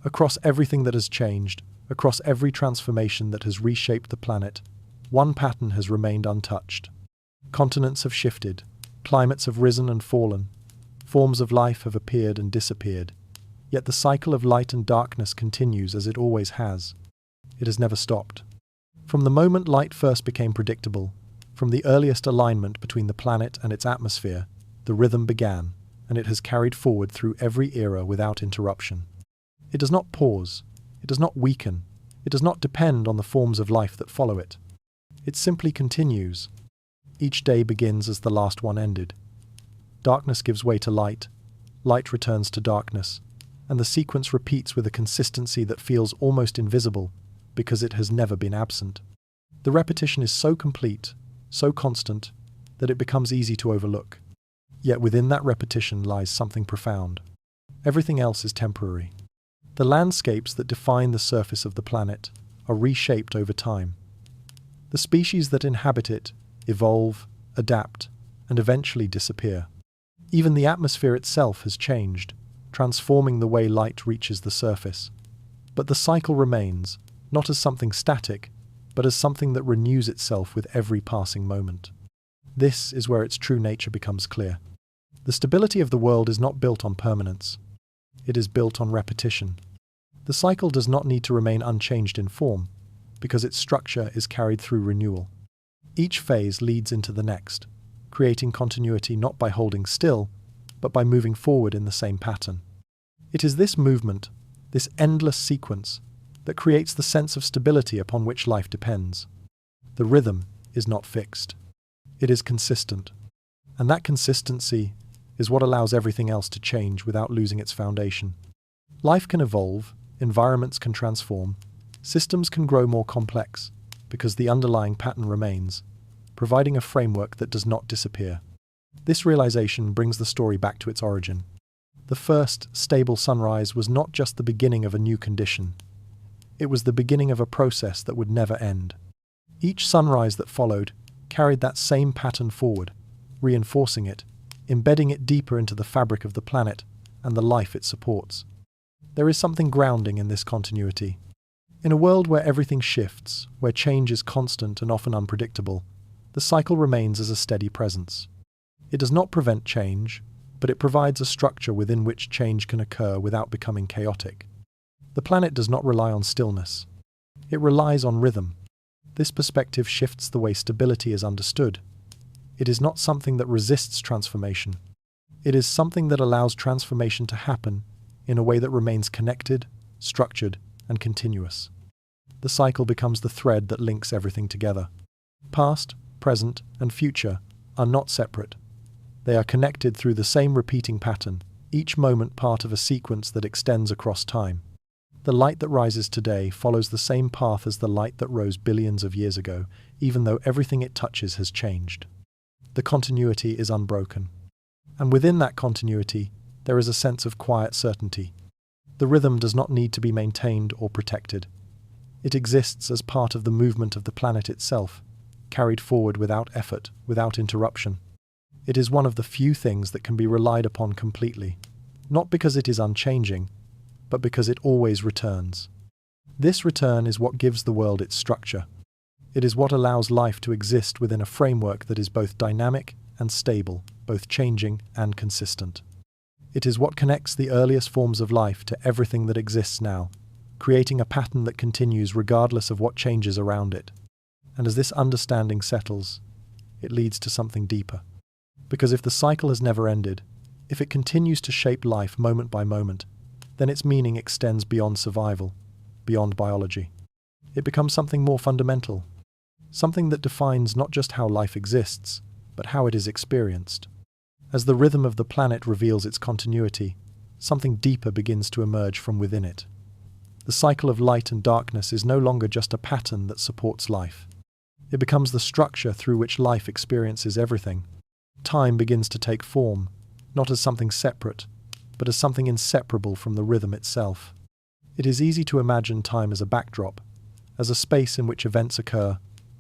Across everything that has changed, across every transformation that has reshaped the planet, one pattern has remained untouched. Continents have shifted, climates have risen and fallen, forms of life have appeared and disappeared, yet the cycle of light and darkness continues as it always has. It has never stopped. From the moment light first became predictable, from the earliest alignment between the planet and its atmosphere, the rhythm began, and it has carried forward through every era without interruption. It does not pause, it does not weaken, it does not depend on the forms of life that follow it. It simply continues. Each day begins as the last one ended. Darkness gives way to light, light returns to darkness, and the sequence repeats with a consistency that feels almost invisible because it has never been absent. The repetition is so complete, so constant, that it becomes easy to overlook. Yet within that repetition lies something profound. Everything else is temporary. The landscapes that define the surface of the planet are reshaped over time. The species that inhabit it evolve, adapt, and eventually disappear. Even the atmosphere itself has changed, transforming the way light reaches the surface. But the cycle remains, not as something static, but as something that renews itself with every passing moment. This is where its true nature becomes clear. The stability of the world is not built on permanence. It is built on repetition. The cycle does not need to remain unchanged in form, because its structure is carried through renewal. Each phase leads into the next, creating continuity not by holding still, but by moving forward in the same pattern. It is this movement, this endless sequence, that creates the sense of stability upon which life depends. The rhythm is not fixed. It is consistent. And that consistency is what allows everything else to change without losing its foundation. Life can evolve, environments can transform, systems can grow more complex, because the underlying pattern remains, providing a framework that does not disappear. This realization brings the story back to its origin. The first stable sunrise was not just the beginning of a new condition. It was the beginning of a process that would never end. Each sunrise that followed carried that same pattern forward, reinforcing it, embedding it deeper into the fabric of the planet and the life it supports. There is something grounding in this continuity. In a world where everything shifts, where change is constant and often unpredictable, the cycle remains as a steady presence. It does not prevent change, but it provides a structure within which change can occur without becoming chaotic. The planet does not rely on stillness. It relies on rhythm. This perspective shifts the way stability is understood. It is not something that resists transformation. It is something that allows transformation to happen in a way that remains connected, structured, and continuous. The cycle becomes the thread that links everything together. Past, present, and future are not separate. They are connected through the same repeating pattern, each moment part of a sequence that extends across time. The light that rises today follows the same path as the light that rose billions of years ago, even though everything it touches has changed. The continuity is unbroken. And within that continuity, there is a sense of quiet certainty. The rhythm does not need to be maintained or protected. It exists as part of the movement of the planet itself, carried forward without effort, without interruption. It is one of the few things that can be relied upon completely, not because it is unchanging, but because it always returns. This return is what gives the world its structure. It is what allows life to exist within a framework that is both dynamic and stable, both changing and consistent. It is what connects the earliest forms of life to everything that exists now, creating a pattern that continues regardless of what changes around it. And as this understanding settles, it leads to something deeper. Because if the cycle has never ended, if it continues to shape life moment by moment, then its meaning extends beyond survival, beyond biology. It becomes something more fundamental, something that defines not just how life exists, but how it is experienced. As the rhythm of the planet reveals its continuity, something deeper begins to emerge from within it. The cycle of light and darkness is no longer just a pattern that supports life. It becomes the structure through which life experiences everything. Time begins to take form, not as something separate, but as something inseparable from the rhythm itself. It is easy to imagine time as a backdrop, as a space in which events occur,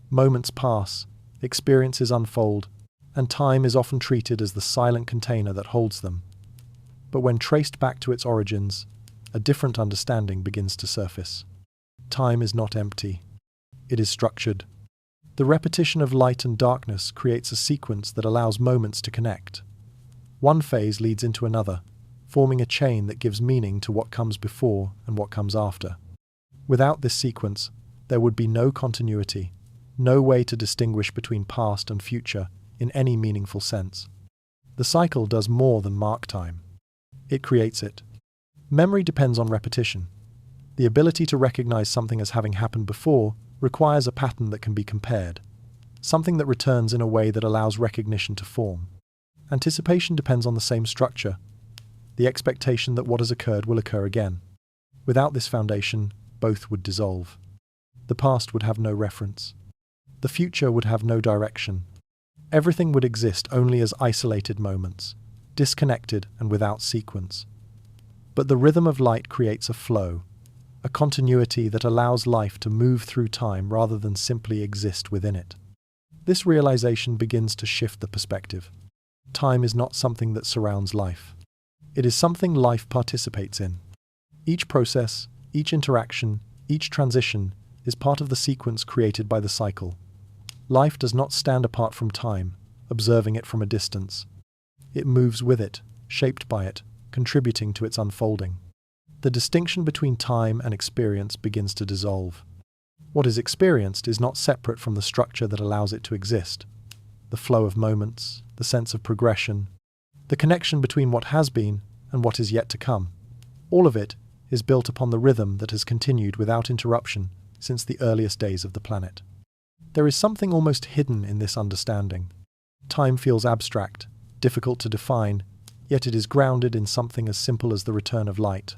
moments pass, experiences unfold, and time is often treated as the silent container that holds them. But when traced back to its origins, a different understanding begins to surface. Time is not empty. It is structured. The repetition of light and darkness creates a sequence that allows moments to connect. One phase leads into another, forming a chain that gives meaning to what comes before and what comes after. Without this sequence, there would be no continuity, no way to distinguish between past and future in any meaningful sense. The cycle does more than mark time. It creates it. Memory depends on repetition. The ability to recognize something as having happened before requires a pattern that can be compared, something that returns in a way that allows recognition to form. Anticipation depends on the same structure, the expectation that what has occurred will occur again. Without this foundation, both would dissolve. The past would have no reference. The future would have no direction. Everything would exist only as isolated moments, disconnected and without sequence. But the rhythm of light creates a flow, a continuity that allows life to move through time rather than simply exist within it. This realization begins to shift the perspective. Time is not something that surrounds life. It is something life participates in. Each process, each interaction, each transition is part of the sequence created by the cycle. Life does not stand apart from time, observing it from a distance. It moves with it, shaped by it, contributing to its unfolding. The distinction between time and experience begins to dissolve. What is experienced is not separate from the structure that allows it to exist. The flow of moments, the sense of progression, the connection between what has been and what is yet to come. All of it is built upon the rhythm that has continued without interruption since the earliest days of the planet. There is something almost hidden in this understanding. Time feels abstract, difficult to define, yet it is grounded in something as simple as the return of light.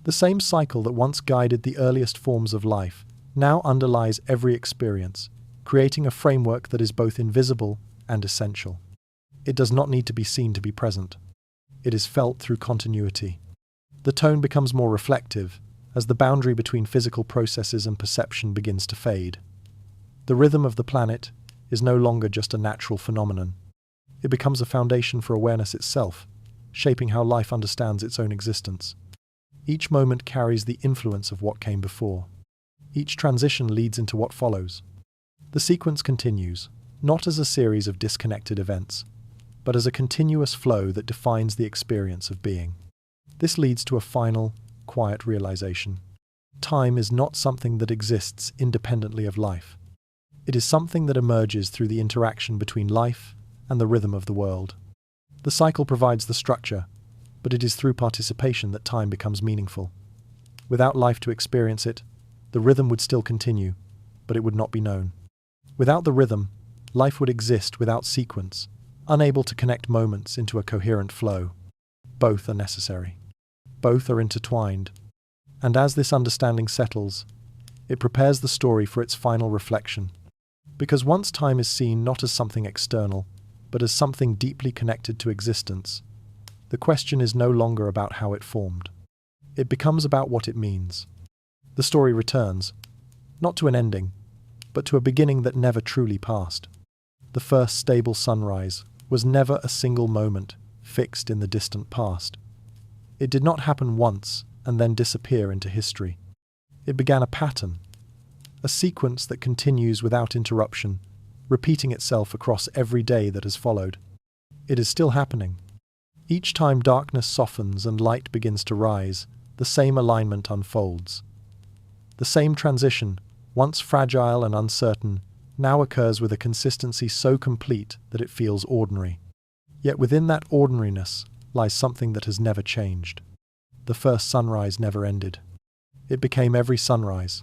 The same cycle that once guided the earliest forms of life now underlies every experience, creating a framework that is both invisible and essential. It does not need to be seen to be present. It is felt through continuity. The tone becomes more reflective as the boundary between physical processes and perception begins to fade. The rhythm of the planet is no longer just a natural phenomenon. It becomes a foundation for awareness itself, shaping how life understands its own existence. Each moment carries the influence of what came before. Each transition leads into what follows. The sequence continues, not as a series of disconnected events, but as a continuous flow that defines the experience of being. This leads to a final, quiet realization. Time is not something that exists independently of life. It is something that emerges through the interaction between life and the rhythm of the world. The cycle provides the structure, but it is through participation that time becomes meaningful. Without life to experience it, the rhythm would still continue, but it would not be known. Without the rhythm, life would exist without sequence, unable to connect moments into a coherent flow. Both are necessary. Both are intertwined. And as this understanding settles, it prepares the story for its final reflection. Because once time is seen not as something external, but as something deeply connected to existence, the question is no longer about how it formed. It becomes about what it means. The story returns, not to an ending, but to a beginning that never truly passed. The first stable sunrise was never a single moment fixed in the distant past. It did not happen once and then disappear into history. It began a pattern, a sequence that continues without interruption, repeating itself across every day that has followed. It is still happening. Each time darkness softens and light begins to rise, the same alignment unfolds. The same transition, once fragile and uncertain, now occurs with a consistency so complete that it feels ordinary. Yet within that ordinariness lies something that has never changed. The first sunrise never ended. It became every sunrise.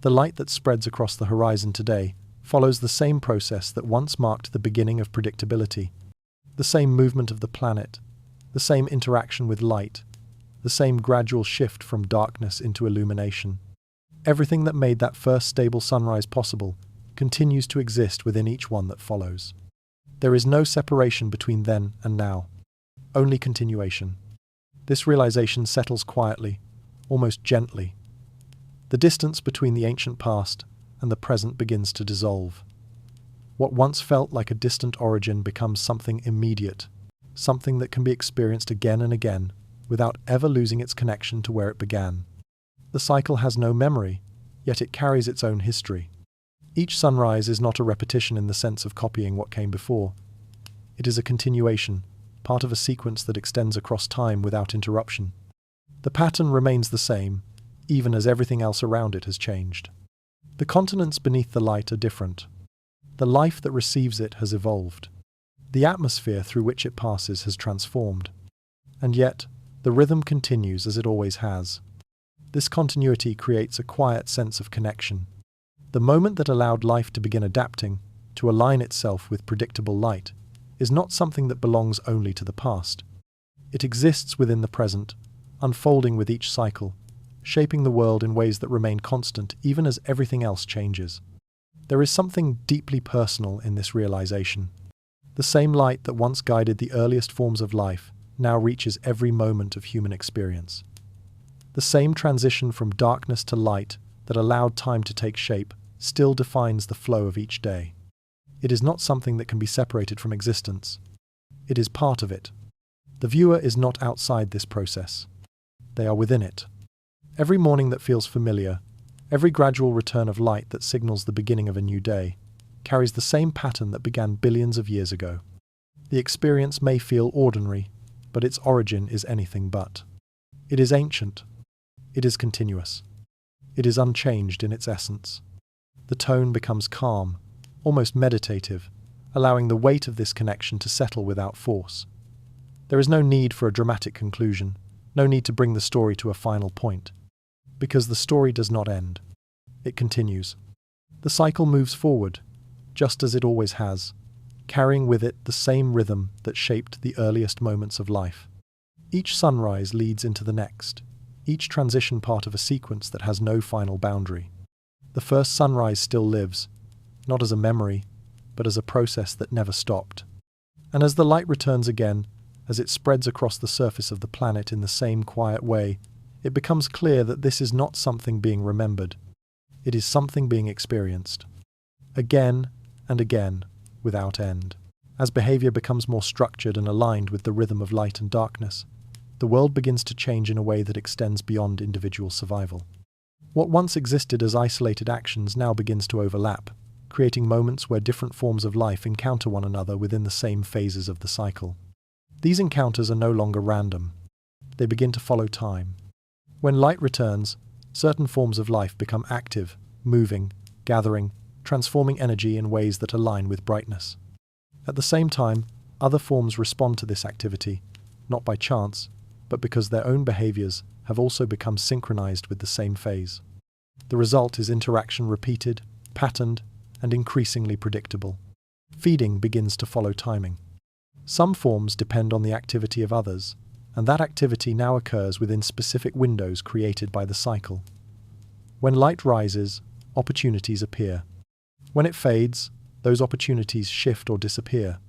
The light that spreads across the horizon today follows the same process that once marked the beginning of predictability. The same movement of the planet, the same interaction with light, the same gradual shift from darkness into illumination. Everything that made that first stable sunrise possible continues to exist within each one that follows. There is no separation between then and now, only continuation. This realization settles quietly, almost gently. The distance between the ancient past and the present begins to dissolve. What once felt like a distant origin becomes something immediate, something that can be experienced again and again, without ever losing its connection to where it began. The cycle has no memory, yet it carries its own history. Each sunrise is not a repetition in the sense of copying what came before. It is a continuation, part of a sequence that extends across time without interruption. The pattern remains the same, even as everything else around it has changed. The continents beneath the light are different. The life that receives it has evolved. The atmosphere through which it passes has transformed. And yet, the rhythm continues as it always has. This continuity creates a quiet sense of connection. The moment that allowed life to begin adapting, to align itself with predictable light, is not something that belongs only to the past. It exists within the present, unfolding with each cycle, shaping the world in ways that remain constant even as everything else changes. There is something deeply personal in this realization. The same light that once guided the earliest forms of life now reaches every moment of human experience. The same transition from darkness to light that allowed time to take shape still defines the flow of each day. It is not something that can be separated from existence. It is part of it. The viewer is not outside this process. They are within it. Every morning that feels familiar, every gradual return of light that signals the beginning of a new day, carries the same pattern that began billions of years ago. The experience may feel ordinary, but its origin is anything but. It is ancient. It is continuous. It is unchanged in its essence. The tone becomes calm, almost meditative, allowing the weight of this connection to settle without force. There is no need for a dramatic conclusion, no need to bring the story to a final point, because the story does not end. It continues. The cycle moves forward, just as it always has, carrying with it the same rhythm that shaped the earliest moments of life. Each sunrise leads into the next, each transition part of a sequence that has no final boundary. The first sunrise still lives, not as a memory, but as a process that never stopped. And as the light returns again, as it spreads across the surface of the planet in the same quiet way, it becomes clear that this is not something being remembered. It is something being experienced. Again and again, without end. As behavior becomes more structured and aligned with the rhythm of light and darkness, the world begins to change in a way that extends beyond individual survival. What once existed as isolated actions now begins to overlap, creating moments where different forms of life encounter one another within the same phases of the cycle. These encounters are no longer random. They begin to follow time. When light returns, certain forms of life become active, moving, gathering, transforming energy in ways that align with brightness. At the same time, other forms respond to this activity, not by chance, but because their own behaviors have also become synchronized with the same phase. The result is interaction repeated, patterned, and increasingly predictable. Feeding begins to follow timing. Some forms depend on the activity of others, and that activity now occurs within specific windows created by the cycle. When light rises, opportunities appear. When it fades, those opportunities shift or disappear.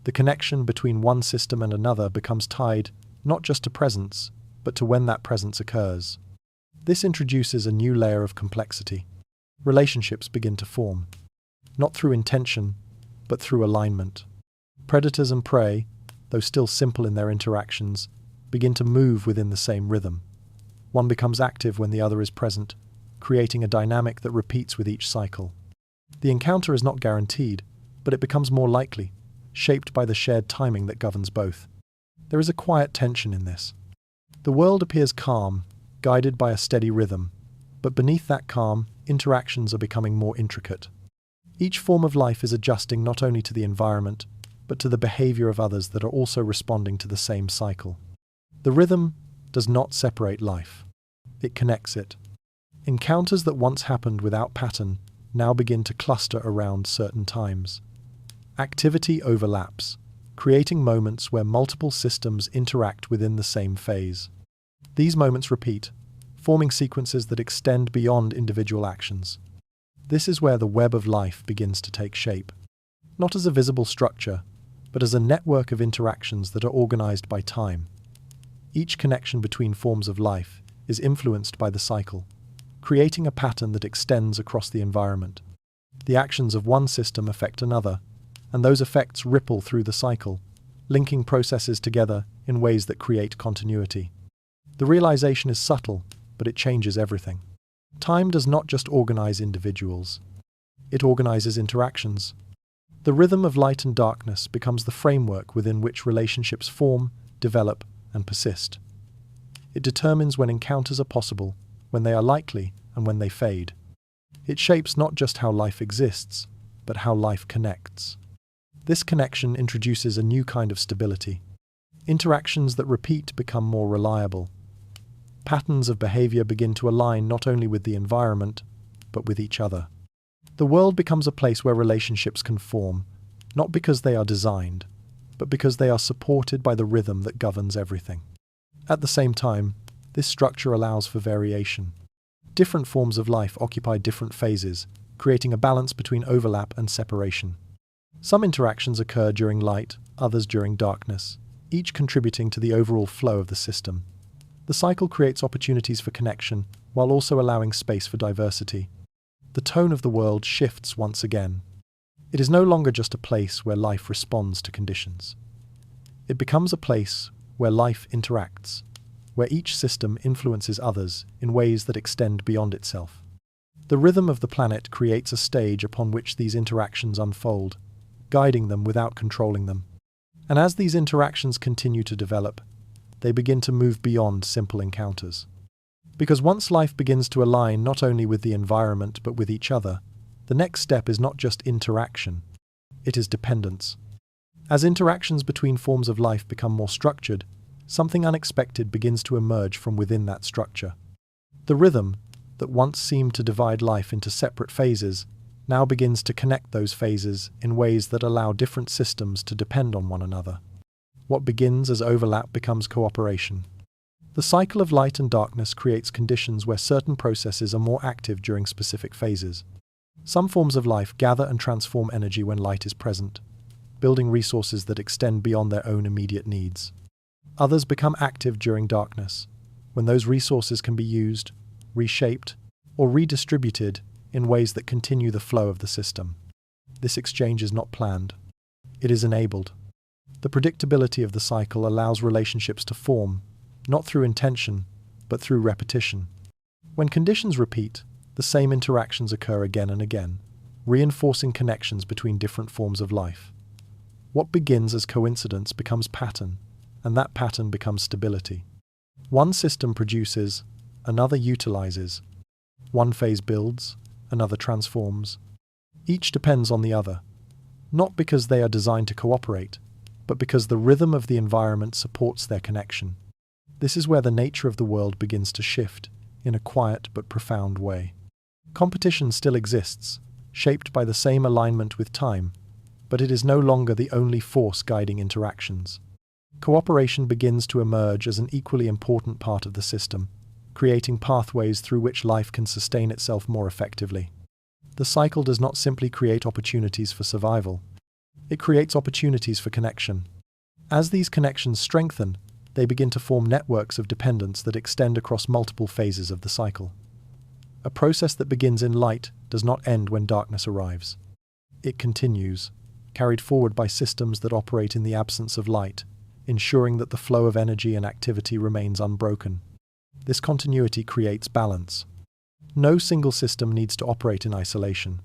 The connection between one system and another becomes tied not just to presence, but to when that presence occurs. This introduces a new layer of complexity. Relationships begin to form, not through intention, but through alignment. Predators and prey, though still simple in their interactions, begin to move within the same rhythm. One becomes active when the other is present, creating a dynamic that repeats with each cycle. The encounter is not guaranteed, but it becomes more likely, shaped by the shared timing that governs both. There is a quiet tension in this. The world appears calm, guided by a steady rhythm, but beneath that calm, interactions are becoming more intricate. Each form of life is adjusting not only to the environment, but to the behavior of others that are also responding to the same cycle. The rhythm does not separate life. It connects it. Encounters that once happened without pattern now begin to cluster around certain times. Activity overlaps, creating moments where multiple systems interact within the same phase. These moments repeat, forming sequences that extend beyond individual actions. This is where the web of life begins to take shape, not as a visible structure, but as a network of interactions that are organized by time. Each connection between forms of life is influenced by the cycle, creating a pattern that extends across the environment. The actions of one system affect another, and those effects ripple through the cycle, linking processes together in ways that create continuity. The realization is subtle, but it changes everything. Time does not just organize individuals. It organizes interactions. The rhythm of light and darkness becomes the framework within which relationships form, develop, and persist. It determines when encounters are possible, when they are likely, and when they fade. It shapes not just how life exists, but how life connects. This connection introduces a new kind of stability. Interactions that repeat become more reliable. Patterns of behavior begin to align not only with the environment, but with each other. The world becomes a place where relationships can form, not because they are designed, but because they are supported by the rhythm that governs everything. At the same time, this structure allows for variation. Different forms of life occupy different phases, creating a balance between overlap and separation. Some interactions occur during light, others during darkness, each contributing to the overall flow of the system. The cycle creates opportunities for connection, while also allowing space for diversity. The tone of the world shifts once again. It is no longer just a place where life responds to conditions. It becomes a place where life interacts, where each system influences others in ways that extend beyond itself. The rhythm of the planet creates a stage upon which these interactions unfold, guiding them without controlling them. And as these interactions continue to develop, they begin to move beyond simple encounters. Because once life begins to align not only with the environment but with each other, the next step is not just interaction, it is dependence. As interactions between forms of life become more structured, something unexpected begins to emerge from within that structure. The rhythm, that once seemed to divide life into separate phases, now begins to connect those phases in ways that allow different systems to depend on one another. What begins as overlap becomes cooperation. The cycle of light and darkness creates conditions where certain processes are more active during specific phases. Some forms of life gather and transform energy when light is present, building resources that extend beyond their own immediate needs. Others become active during darkness, when those resources can be used, reshaped, or redistributed in ways that continue the flow of the system. This exchange is not planned. It is enabled. The predictability of the cycle allows relationships to form, not through intention, but through repetition. When conditions repeat, the same interactions occur again and again, reinforcing connections between different forms of life. What begins as coincidence becomes pattern, and that pattern becomes stability. One system produces, another utilizes. One phase builds, another transforms. Each depends on the other, not because they are designed to cooperate, but because the rhythm of the environment supports their connection. This is where the nature of the world begins to shift, in a quiet but profound way. Competition still exists, shaped by the same alignment with time, but it is no longer the only force guiding interactions. Cooperation begins to emerge as an equally important part of the system, creating pathways through which life can sustain itself more effectively. The cycle does not simply create opportunities for survival. It creates opportunities for connection. As these connections strengthen, they begin to form networks of dependence that extend across multiple phases of the cycle. A process that begins in light does not end when darkness arrives. It continues, carried forward by systems that operate in the absence of light, ensuring that the flow of energy and activity remains unbroken. This continuity creates balance. No single system needs to operate in isolation.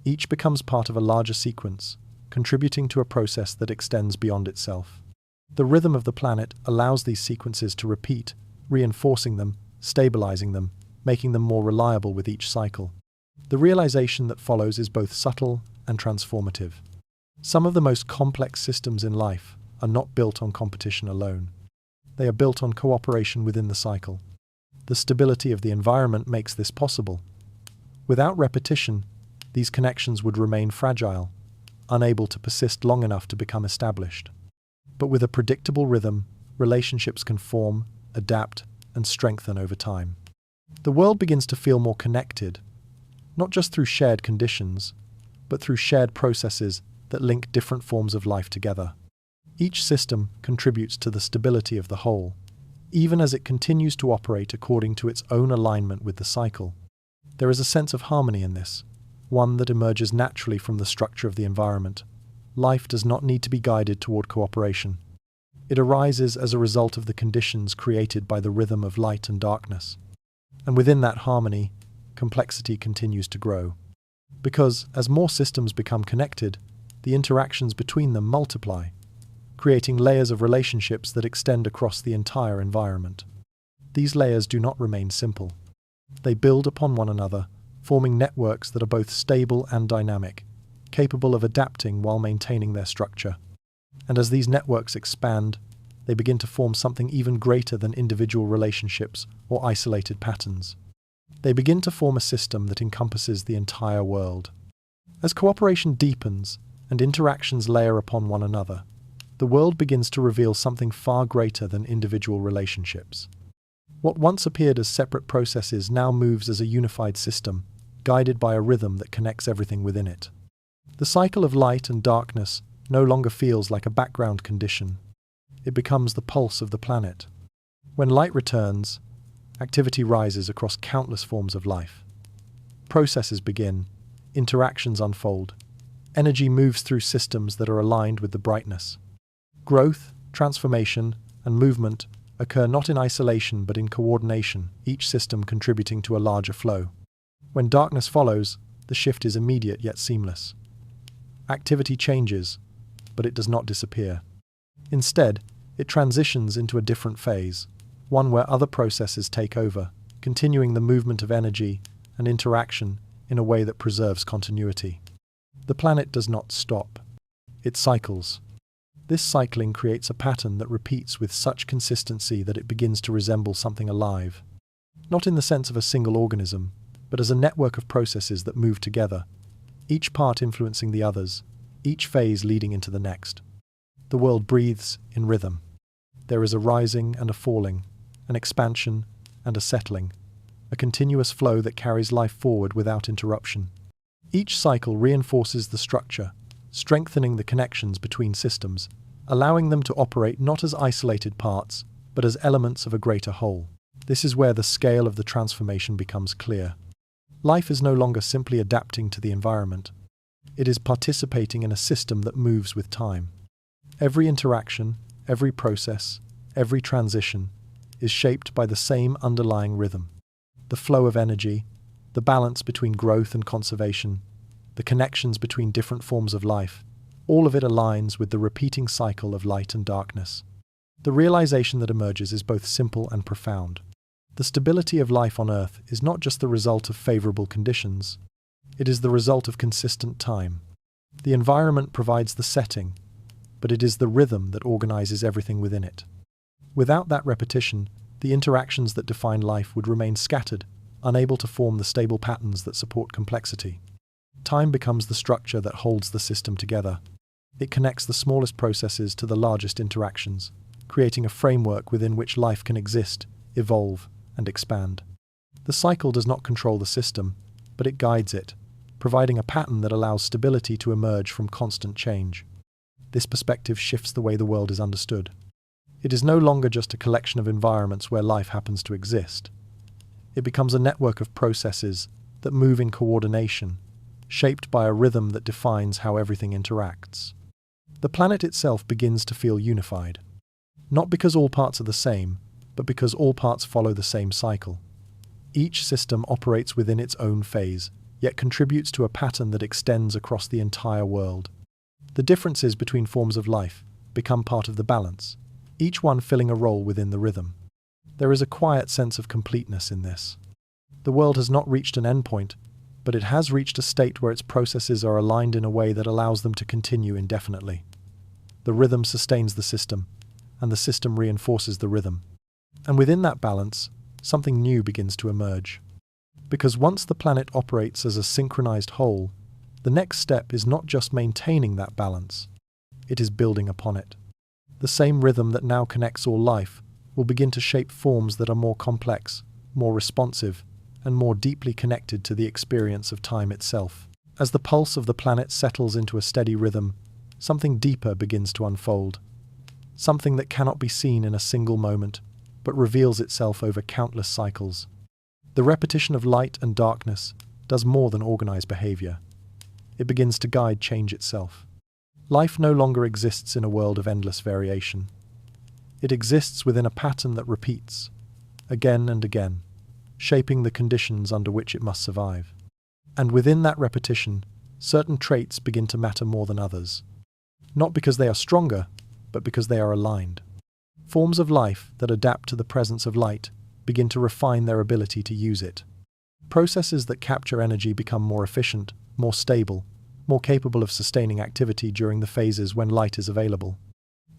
Each becomes part of a larger sequence, contributing to a process that extends beyond itself. The rhythm of the planet allows these sequences to repeat, reinforcing them, stabilizing them, making them more reliable with each cycle. The realization that follows is both subtle and transformative. Some of the most complex systems in life are not built on competition alone. They are built on cooperation within the cycle. The stability of the environment makes this possible. Without repetition, these connections would remain fragile, unable to persist long enough to become established. But with a predictable rhythm, relationships can form, adapt, and strengthen over time. The world begins to feel more connected, not just through shared conditions, but through shared processes that link different forms of life together. Each system contributes to the stability of the whole, even as it continues to operate according to its own alignment with the cycle. There is a sense of harmony in this, one that emerges naturally from the structure of the environment, life does not need to be guided toward cooperation. It arises as a result of the conditions created by the rhythm of light and darkness. And within that harmony, complexity continues to grow. Because, as more systems become connected, the interactions between them multiply, creating layers of relationships that extend across the entire environment. These layers do not remain simple. They build upon one another, forming networks that are both stable and dynamic, capable of adapting while maintaining their structure. And as these networks expand, they begin to form something even greater than individual relationships or isolated patterns. They begin to form a system that encompasses the entire world. As cooperation deepens and interactions layer upon one another, the world begins to reveal something far greater than individual relationships. What once appeared as separate processes now moves as a unified system, guided by a rhythm that connects everything within it. The cycle of light and darkness no longer feels like a background condition. It becomes the pulse of the planet. When light returns, activity rises across countless forms of life. Processes begin, interactions unfold, energy moves through systems that are aligned with the brightness. Growth, transformation, and movement occur not in isolation but in coordination, each system contributing to a larger flow. When darkness follows, the shift is immediate yet seamless. Activity changes, but it does not disappear. Instead, it transitions into a different phase, one where other processes take over, continuing the movement of energy and interaction in a way that preserves continuity. The planet does not stop. It cycles. This cycling creates a pattern that repeats with such consistency that it begins to resemble something alive. Not in the sense of a single organism, but as a network of processes that move together, each part influencing the others, each phase leading into the next. The world breathes in rhythm. There is a rising and a falling, an expansion and a settling, a continuous flow that carries life forward without interruption. Each cycle reinforces the structure, strengthening the connections between systems, allowing them to operate not as isolated parts, but as elements of a greater whole. This is where the scale of the transformation becomes clear. Life is no longer simply adapting to the environment. It is participating in a system that moves with time. Every interaction, every process, every transition is shaped by the same underlying rhythm. The flow of energy, the balance between growth and conservation, the connections between different forms of life, all of it aligns with the repeating cycle of light and darkness. The realization that emerges is both simple and profound. The stability of life on Earth is not just the result of favorable conditions, it is the result of consistent time. The environment provides the setting, but it is the rhythm that organizes everything within it. Without that repetition, the interactions that define life would remain scattered, unable to form the stable patterns that support complexity. Time becomes the structure that holds the system together. It connects the smallest processes to the largest interactions, creating a framework within which life can exist, evolve, and expand. The cycle does not control the system, but it guides it, providing a pattern that allows stability to emerge from constant change. This perspective shifts the way the world is understood. It is no longer just a collection of environments where life happens to exist. It becomes a network of processes that move in coordination, shaped by a rhythm that defines how everything interacts. The planet itself begins to feel unified, not because all parts are the same, but because all parts follow the same cycle. Each system operates within its own phase, yet contributes to a pattern that extends across the entire world. The differences between forms of life become part of the balance, each one filling a role within the rhythm. There is a quiet sense of completeness in this. The world has not reached an endpoint, but it has reached a state where its processes are aligned in a way that allows them to continue indefinitely. The rhythm sustains the system, and the system reinforces the rhythm. And within that balance, something new begins to emerge. Because once the planet operates as a synchronized whole, the next step is not just maintaining that balance, it is building upon it. The same rhythm that now connects all life will begin to shape forms that are more complex, more responsive, and more deeply connected to the experience of time itself. As the pulse of the planet settles into a steady rhythm, something deeper begins to unfold. Something that cannot be seen in a single moment, but reveals itself over countless cycles. The repetition of light and darkness does more than organize behavior. It begins to guide change itself. Life no longer exists in a world of endless variation. It exists within a pattern that repeats, again and again, shaping the conditions under which it must survive. And within that repetition, certain traits begin to matter more than others. Not because they are stronger, but because they are aligned. Forms of life that adapt to the presence of light begin to refine their ability to use it. Processes that capture energy become more efficient, more stable, more capable of sustaining activity during the phases when light is available.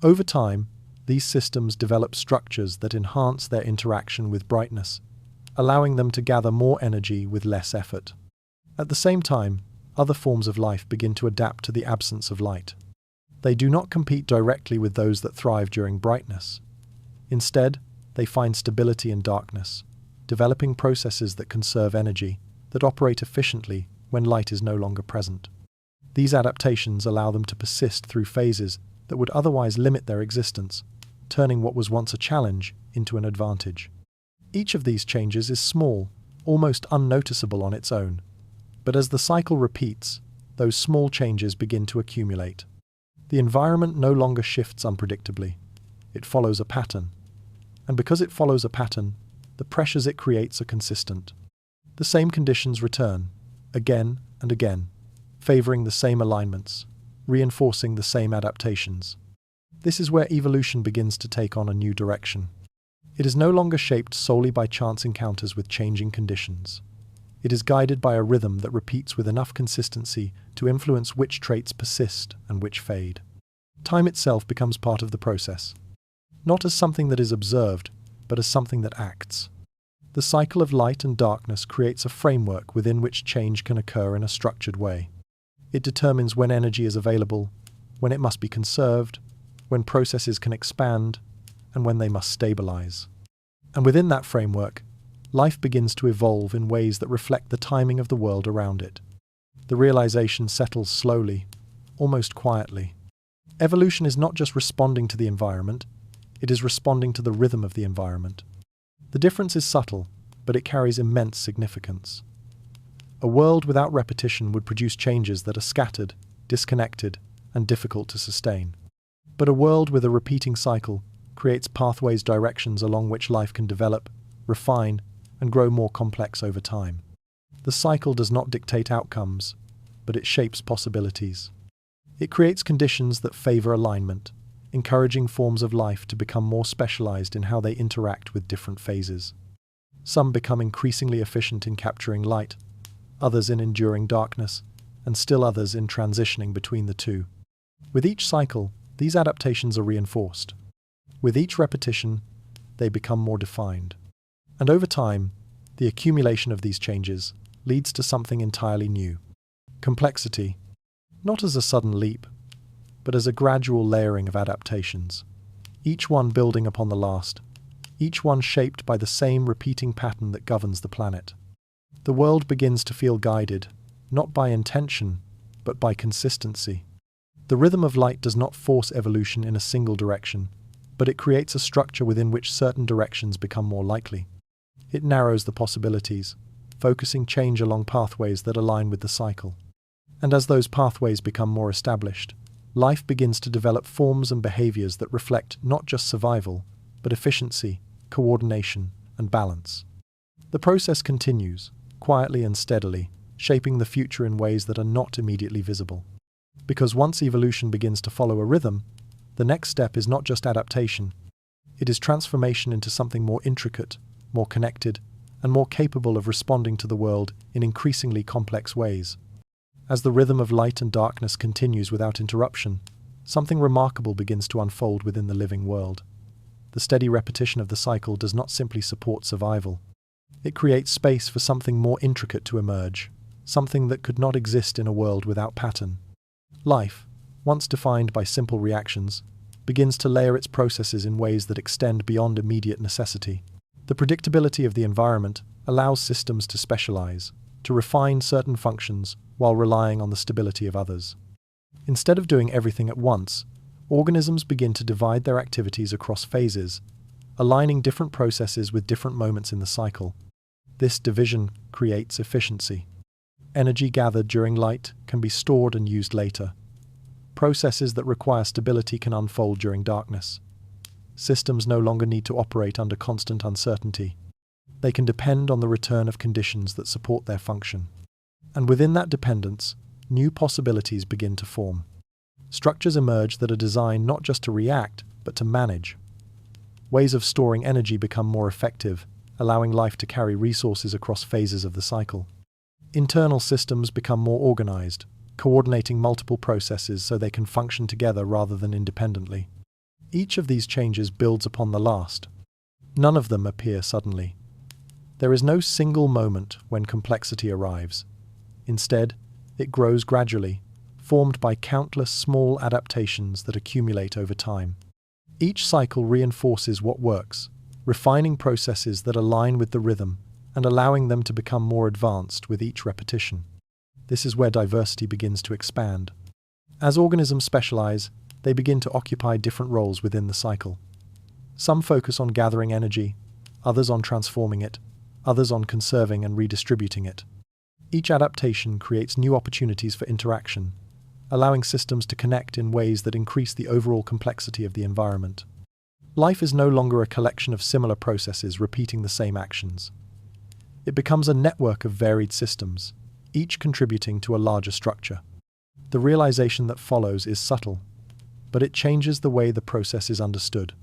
Over time, these systems develop structures that enhance their interaction with brightness, allowing them to gather more energy with less effort. At the same time, other forms of life begin to adapt to the absence of light. They do not compete directly with those that thrive during brightness. Instead, they find stability in darkness, developing processes that conserve energy, that operate efficiently when light is no longer present. These adaptations allow them to persist through phases that would otherwise limit their existence, turning what was once a challenge into an advantage. Each of these changes is small, almost unnoticeable on its own, but as the cycle repeats, those small changes begin to accumulate. The environment no longer shifts unpredictably. It follows a pattern. And because it follows a pattern, the pressures it creates are consistent. The same conditions return, again and again, favoring the same alignments, reinforcing the same adaptations. This is where evolution begins to take on a new direction. It is no longer shaped solely by chance encounters with changing conditions. It is guided by a rhythm that repeats with enough consistency to influence which traits persist and which fade. Time itself becomes part of the process, not as something that is observed, but as something that acts. The cycle of light and darkness creates a framework within which change can occur in a structured way. It determines when energy is available, when it must be conserved, when processes can expand, and when they must stabilize. And within that framework, life begins to evolve in ways that reflect the timing of the world around it. The realization settles slowly, almost quietly. Evolution is not just responding to the environment, it is responding to the rhythm of the environment. The difference is subtle, but it carries immense significance. A world without repetition would produce changes that are scattered, disconnected, and difficult to sustain. But a world with a repeating cycle creates pathways, directions along which life can develop, refine, and grow more complex over time. The cycle does not dictate outcomes, but it shapes possibilities. It creates conditions that favor alignment, encouraging forms of life to become more specialized in how they interact with different phases. Some become increasingly efficient in capturing light, others in enduring darkness, and still others in transitioning between the two. With each cycle, these adaptations are reinforced. With each repetition, they become more defined. And over time, the accumulation of these changes leads to something entirely new. Complexity, not as a sudden leap, but as a gradual layering of adaptations, each one building upon the last, each one shaped by the same repeating pattern that governs the planet. The world begins to feel guided, not by intention, but by consistency. The rhythm of light does not force evolution in a single direction, but it creates a structure within which certain directions become more likely. It narrows the possibilities, focusing change along pathways that align with the cycle. And as those pathways become more established, life begins to develop forms and behaviors that reflect not just survival, but efficiency, coordination, and balance. The process continues, quietly and steadily, shaping the future in ways that are not immediately visible. Because once evolution begins to follow a rhythm, the next step is not just adaptation, it is transformation into something more intricate, more connected, and more capable of responding to the world in increasingly complex ways. As the rhythm of light and darkness continues without interruption, something remarkable begins to unfold within the living world. The steady repetition of the cycle does not simply support survival. It creates space for something more intricate to emerge, something that could not exist in a world without pattern. Life, once defined by simple reactions, begins to layer its processes in ways that extend beyond immediate necessity. The predictability of the environment allows systems to specialize, to refine certain functions while relying on the stability of others. Instead of doing everything at once, organisms begin to divide their activities across phases, aligning different processes with different moments in the cycle. This division creates efficiency. Energy gathered during light can be stored and used later, Processes that require stability can unfold during darkness. Systems no longer need to operate under constant uncertainty. They can depend on the return of conditions that support their function. And within that dependence, new possibilities begin to form. Structures emerge that are designed not just to react, but to manage. Ways of storing energy become more effective, allowing life to carry resources across phases of the cycle. Internal systems become more organized, coordinating multiple processes so they can function together rather than independently. Each of these changes builds upon the last. None of them appear suddenly. There is no single moment when complexity arrives. Instead, it grows gradually, formed by countless small adaptations that accumulate over time. Each cycle reinforces what works, refining processes that align with the rhythm and allowing them to become more advanced with each repetition. This is where diversity begins to expand. As organisms specialize, they begin to occupy different roles within the cycle. Some focus on gathering energy, others on transforming it, others on conserving and redistributing it. Each adaptation creates new opportunities for interaction, allowing systems to connect in ways that increase the overall complexity of the environment. Life is no longer a collection of similar processes repeating the same actions. It becomes a network of varied systems, each contributing to a larger structure. The realization that follows is subtle, but it changes the way the process is understood.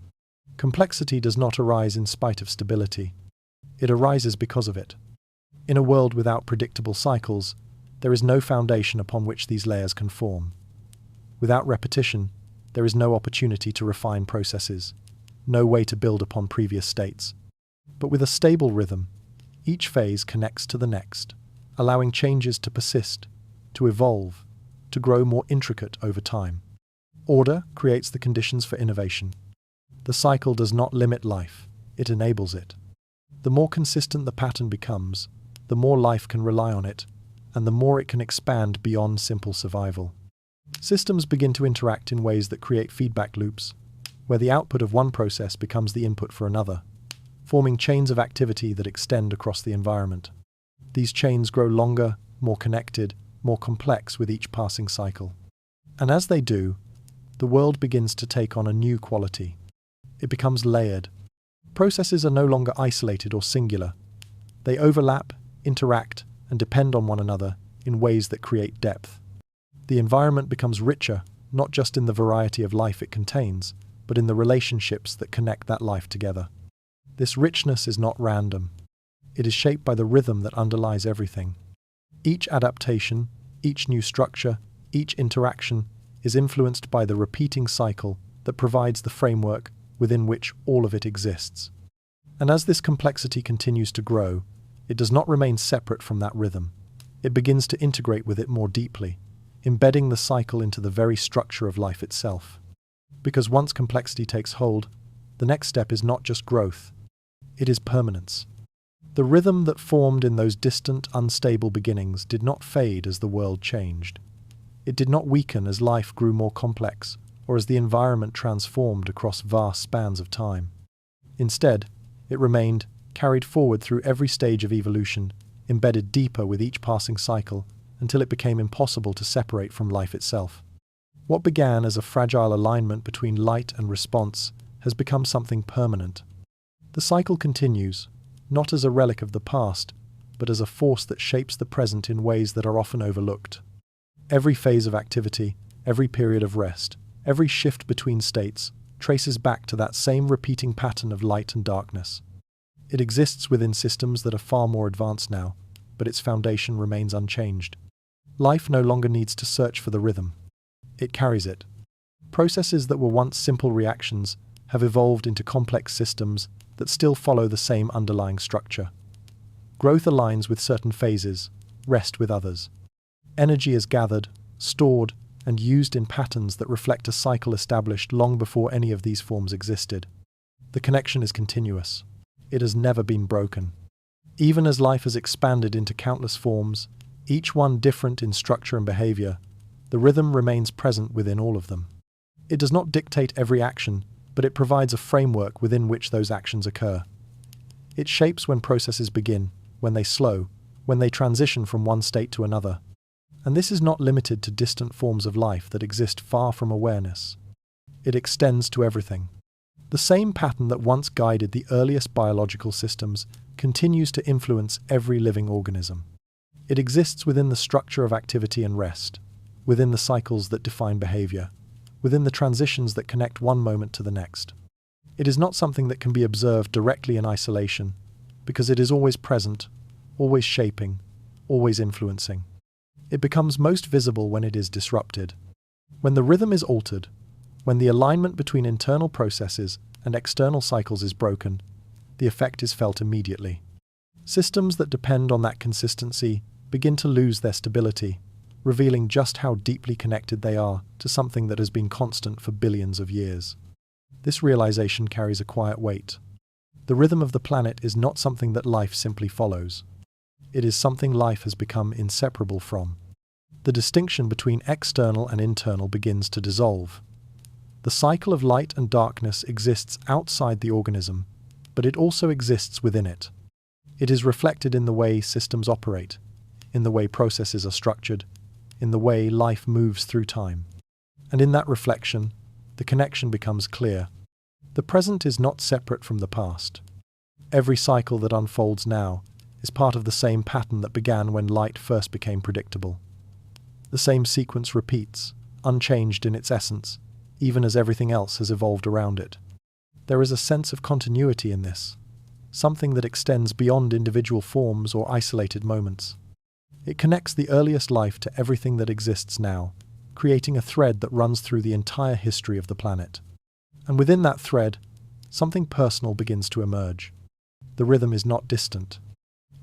Complexity does not arise in spite of stability. It arises because of it. In a world without predictable cycles, there is no foundation upon which these layers can form. Without repetition, there is no opportunity to refine processes, no way to build upon previous states. But with a stable rhythm, each phase connects to the next, allowing changes to persist, to evolve, to grow more intricate over time. Order creates the conditions for innovation. The cycle does not limit life, it enables it. The more consistent the pattern becomes, the more life can rely on it, and the more it can expand beyond simple survival. Systems begin to interact in ways that create feedback loops, where the output of one process becomes the input for another, forming chains of activity that extend across the environment. These chains grow longer, more connected, more complex with each passing cycle. And as they do, the world begins to take on a new quality. It becomes layered. Processes are no longer isolated or singular. They overlap, interact, and depend on one another in ways that create depth. The environment becomes richer, not just in the variety of life it contains, but in the relationships that connect that life together. This richness is not random. It is shaped by the rhythm that underlies everything. Each adaptation, each new structure, each interaction is influenced by the repeating cycle that provides the framework within which all of it exists. And as this complexity continues to grow, it does not remain separate from that rhythm. It begins to integrate with it more deeply, embedding the cycle into the very structure of life itself. Because once complexity takes hold, the next step is not just growth, it is permanence. The rhythm that formed in those distant, unstable beginnings did not fade as the world changed. It did not weaken as life grew more complex, or as the environment transformed across vast spans of time. Instead, it remained, carried forward through every stage of evolution, embedded deeper with each passing cycle, until it became impossible to separate from life itself. What began as a fragile alignment between light and response has become something permanent. The cycle continues, not as a relic of the past, but as a force that shapes the present in ways that are often overlooked. Every phase of activity, every period of rest, every shift between states traces back to that same repeating pattern of light and darkness. It exists within systems that are far more advanced now, but its foundation remains unchanged. Life no longer needs to search for the rhythm. It carries it. Processes that were once simple reactions have evolved into complex systems that still follow the same underlying structure. Growth aligns with certain phases, rest with others. Energy is gathered, stored, and used in patterns that reflect a cycle established long before any of these forms existed. The connection is continuous. It has never been broken. Even as life has expanded into countless forms, each one different in structure and behavior, the rhythm remains present within all of them. It does not dictate every action, but it provides a framework within which those actions occur. It shapes when processes begin, when they slow, when they transition from one state to another. And this is not limited to distant forms of life that exist far from awareness. It extends to everything. The same pattern that once guided the earliest biological systems continues to influence every living organism. It exists within the structure of activity and rest, within the cycles that define behavior, within the transitions that connect one moment to the next. It is not something that can be observed directly in isolation, because it is always present, always shaping, always influencing. It becomes most visible when it is disrupted. When the rhythm is altered, when the alignment between internal processes and external cycles is broken, the effect is felt immediately. Systems that depend on that consistency begin to lose their stability, revealing just how deeply connected they are to something that has been constant for billions of years. This realization carries a quiet weight. The rhythm of the planet is not something that life simply follows. It is something life has become inseparable from. The distinction between external and internal begins to dissolve. The cycle of light and darkness exists outside the organism, but it also exists within it. It is reflected in the way systems operate, in the way processes are structured, in the way life moves through time. And in that reflection, the connection becomes clear. The present is not separate from the past. Every cycle that unfolds now is part of the same pattern that began when light first became predictable. The same sequence repeats, unchanged in its essence, even as everything else has evolved around it. There is a sense of continuity in this, something that extends beyond individual forms or isolated moments. It connects the earliest life to everything that exists now, creating a thread that runs through the entire history of the planet. And within that thread, something personal begins to emerge. The rhythm is not distant.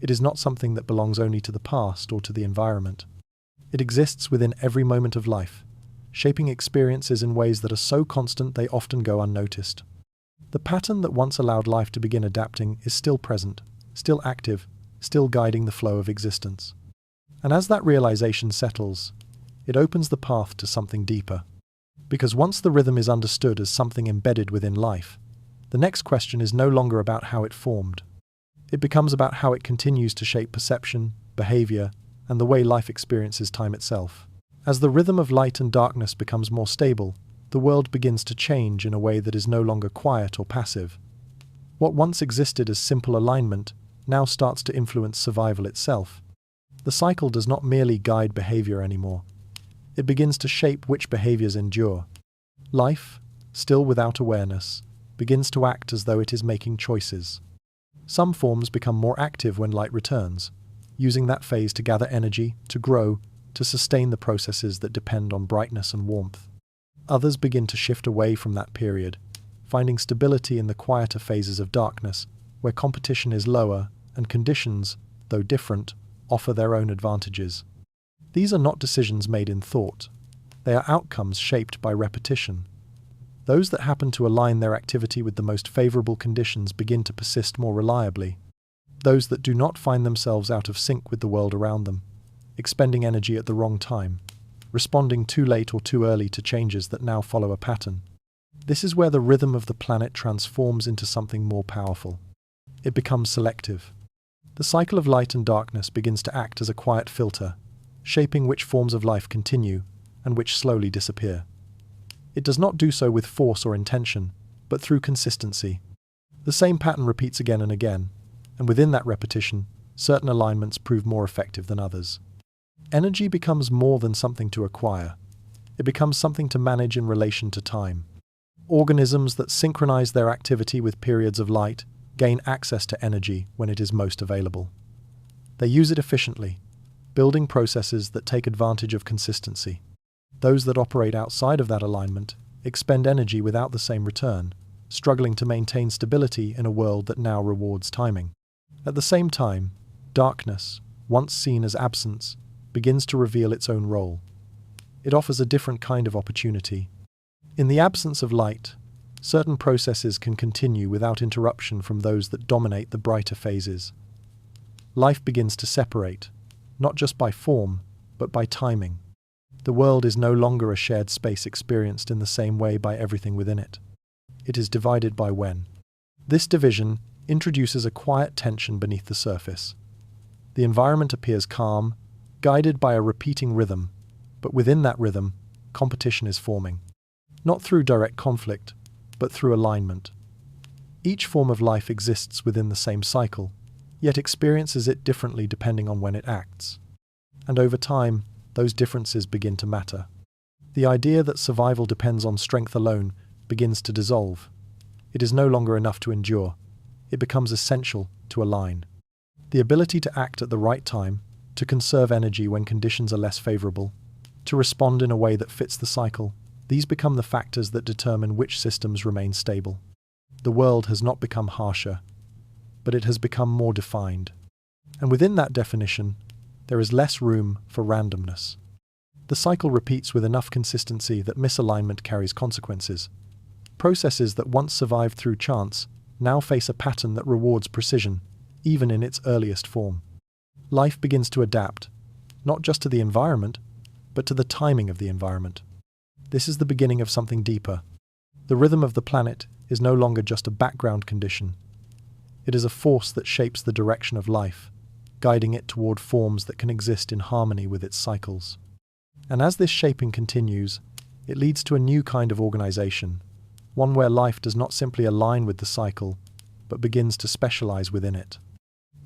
It is not something that belongs only to the past or to the environment. It exists within every moment of life, shaping experiences in ways that are so constant they often go unnoticed. The pattern that once allowed life to begin adapting is still present, still active, still guiding the flow of existence. And as that realization settles, it opens the path to something deeper. Because once the rhythm is understood as something embedded within life, the next question is no longer about how it formed. It becomes about how it continues to shape perception, behavior, and the way life experiences time itself. As the rhythm of light and darkness becomes more stable, the world begins to change in a way that is no longer quiet or passive. What once existed as simple alignment now starts to influence survival itself. The cycle does not merely guide behavior anymore. It begins to shape which behaviors endure. Life, still without awareness, begins to act as though it is making choices. Some forms become more active when light returns, using that phase to gather energy, to grow, to sustain the processes that depend on brightness and warmth. Others begin to shift away from that period, finding stability in the quieter phases of darkness, where competition is lower and conditions, though different, offer their own advantages. These are not decisions made in thought. They are outcomes shaped by repetition. Those that happen to align their activity with the most favorable conditions begin to persist more reliably. Those that do not find themselves out of sync with the world around them, expending energy at the wrong time, responding too late or too early to changes that now follow a pattern. This is where the rhythm of the planet transforms into something more powerful. It becomes selective. The cycle of light and darkness begins to act as a quiet filter, shaping which forms of life continue and which slowly disappear. It does not do so with force or intention, but through consistency. The same pattern repeats again and again, and within that repetition, certain alignments prove more effective than others. Energy becomes more than something to acquire. It becomes something to manage in relation to time. Organisms that synchronize their activity with periods of light gain access to energy when it is most available. They use it efficiently, building processes that take advantage of consistency. Those that operate outside of that alignment expend energy without the same return, struggling to maintain stability in a world that now rewards timing. At the same time, darkness, once seen as absence, begins to reveal its own role. It offers a different kind of opportunity. In the absence of light, certain processes can continue without interruption from those that dominate the brighter phases. Life begins to separate, not just by form, but by timing. The world is no longer a shared space experienced in the same way by everything within it. It is divided by when. This division introduces a quiet tension beneath the surface. The environment appears calm, guided by a repeating rhythm, but within that rhythm, competition is forming. Not through direct conflict, but through alignment. Each form of life exists within the same cycle, yet experiences it differently depending on when it acts. And over time, those differences begin to matter. The idea that survival depends on strength alone begins to dissolve. It is no longer enough to endure. It becomes essential to align. The ability to act at the right time, to conserve energy when conditions are less favorable, to respond in a way that fits the cycle, these become the factors that determine which systems remain stable. The world has not become harsher, but it has become more defined. And within that definition, there is less room for randomness. The cycle repeats with enough consistency that misalignment carries consequences. Processes that once survived through chance now face a pattern that rewards precision, even in its earliest form. Life begins to adapt, not just to the environment, but to the timing of the environment. This is the beginning of something deeper. The rhythm of the planet is no longer just a background condition. It is a force that shapes the direction of life, guiding it toward forms that can exist in harmony with its cycles. And as this shaping continues, it leads to a new kind of organization, one where life does not simply align with the cycle, but begins to specialize within it.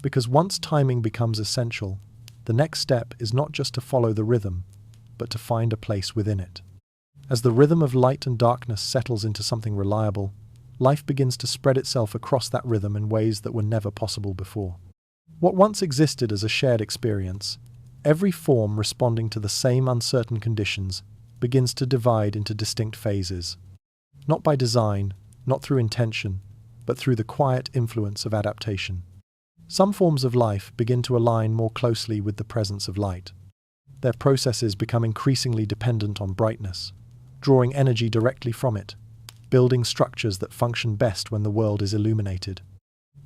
Because once timing becomes essential, the next step is not just to follow the rhythm, but to find a place within it. As the rhythm of light and darkness settles into something reliable, life begins to spread itself across that rhythm in ways that were never possible before. What once existed as a shared experience, every form responding to the same uncertain conditions, begins to divide into distinct phases. Not by design, not through intention, but through the quiet influence of adaptation. Some forms of life begin to align more closely with the presence of light. Their processes become increasingly dependent on brightness, drawing energy directly from it, building structures that function best when the world is illuminated.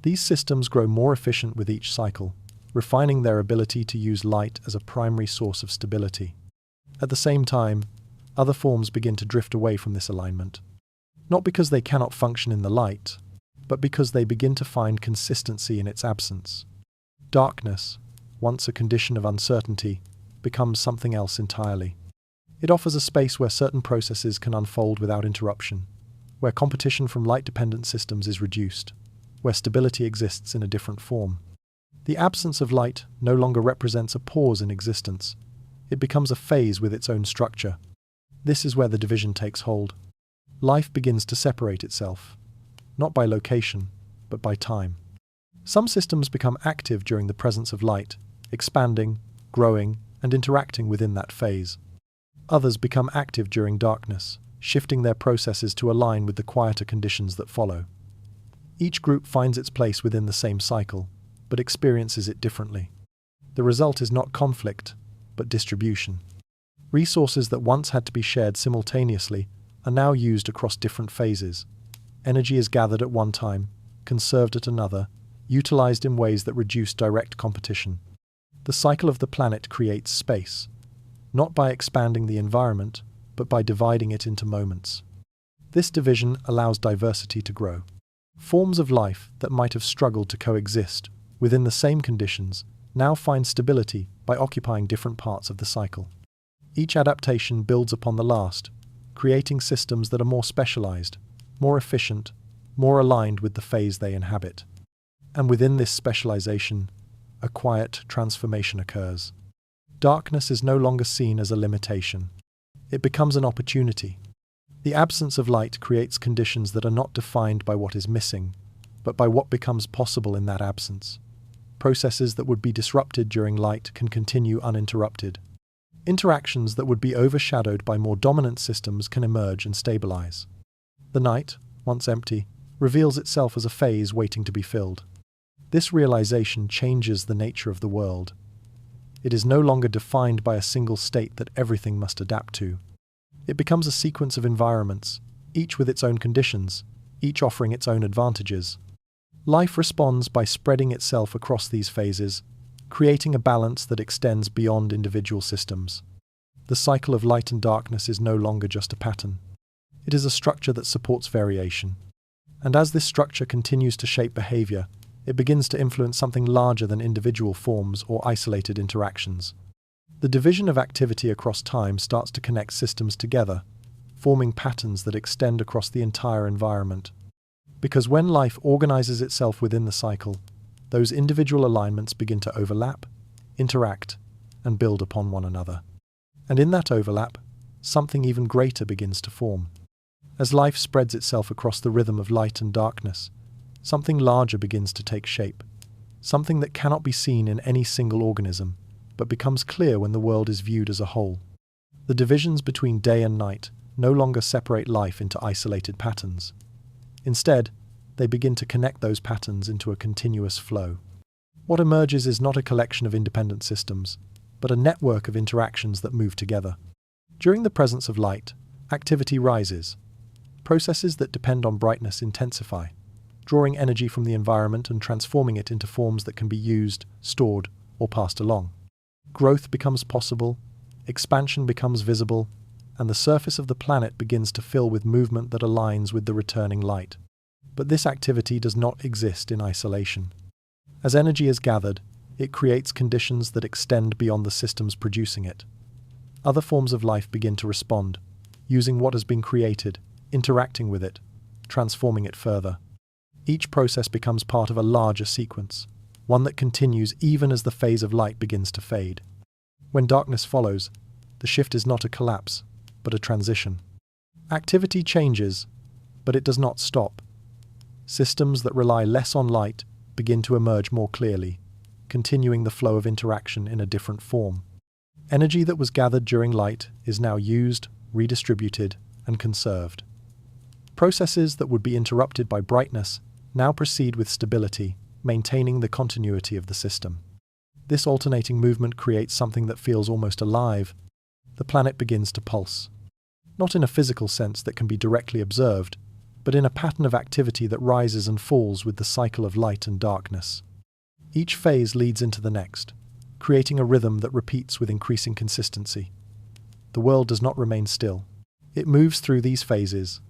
These systems grow more efficient with each cycle, refining their ability to use light as a primary source of stability. At the same time, other forms begin to drift away from this alignment, not because they cannot function in the light, but because they begin to find consistency in its absence. Darkness, once a condition of uncertainty, becomes something else entirely. It offers a space where certain processes can unfold without interruption, where competition from light-dependent systems is reduced, where stability exists in a different form. The absence of light no longer represents a pause in existence. It becomes a phase with its own structure. This is where the division takes hold. Life begins to separate itself, not by location, but by time. Some systems become active during the presence of light, expanding, growing, and interacting within that phase. Others become active during darkness, shifting their processes to align with the quieter conditions that follow. Each group finds its place within the same cycle, but experiences it differently. The result is not conflict, but distribution. Resources that once had to be shared simultaneously are now used across different phases. Energy is gathered at one time, conserved at another, utilized in ways that reduce direct competition. The cycle of the planet creates space, not by expanding the environment, but by dividing it into moments. This division allows diversity to grow. Forms of life that might have struggled to coexist within the same conditions now find stability by occupying different parts of the cycle. Each adaptation builds upon the last, creating systems that are more specialized, more efficient, more aligned with the phase they inhabit. And within this specialization, a quiet transformation occurs. Darkness is no longer seen as a limitation. It becomes an opportunity. The absence of light creates conditions that are not defined by what is missing, but by what becomes possible in that absence. Processes that would be disrupted during light can continue uninterrupted. Interactions that would be overshadowed by more dominant systems can emerge and stabilize. The night, once empty, reveals itself as a phase waiting to be filled. This realization changes the nature of the world. It is no longer defined by a single state that everything must adapt to. It becomes a sequence of environments, each with its own conditions, each offering its own advantages. Life responds by spreading itself across these phases, creating a balance that extends beyond individual systems. The cycle of light and darkness is no longer just a pattern. It is a structure that supports variation. And as this structure continues to shape behavior, it begins to influence something larger than individual forms or isolated interactions. The division of activity across time starts to connect systems together, forming patterns that extend across the entire environment. Because when life organizes itself within the cycle, those individual alignments begin to overlap, interact, and build upon one another. And in that overlap, something even greater begins to form. As life spreads itself across the rhythm of light and darkness, something larger begins to take shape, something that cannot be seen in any single organism, but becomes clear when the world is viewed as a whole. The divisions between day and night no longer separate life into isolated patterns. Instead, they begin to connect those patterns into a continuous flow. What emerges is not a collection of independent systems, but a network of interactions that move together. During the presence of light, activity rises. Processes that depend on brightness intensify, drawing energy from the environment and transforming it into forms that can be used, stored, or passed along. Growth becomes possible, expansion becomes visible, and the surface of the planet begins to fill with movement that aligns with the returning light. But this activity does not exist in isolation. As energy is gathered, it creates conditions that extend beyond the systems producing it. Other forms of life begin to respond, using what has been created, interacting with it, transforming it further. Each process becomes part of a larger sequence, one that continues even as the phase of light begins to fade. When darkness follows, the shift is not a collapse, but a transition. Activity changes, but it does not stop. Systems that rely less on light begin to emerge more clearly, continuing the flow of interaction in a different form. Energy that was gathered during light is now used, redistributed, and conserved. Processes that would be interrupted by brightness now proceed with stability, maintaining the continuity of the system. This alternating movement creates something that feels almost alive. The planet begins to pulse. Not in a physical sense that can be directly observed, but in a pattern of activity that rises and falls with the cycle of light and darkness. Each phase leads into the next, creating a rhythm that repeats with increasing consistency. The world does not remain still. It moves through these phases,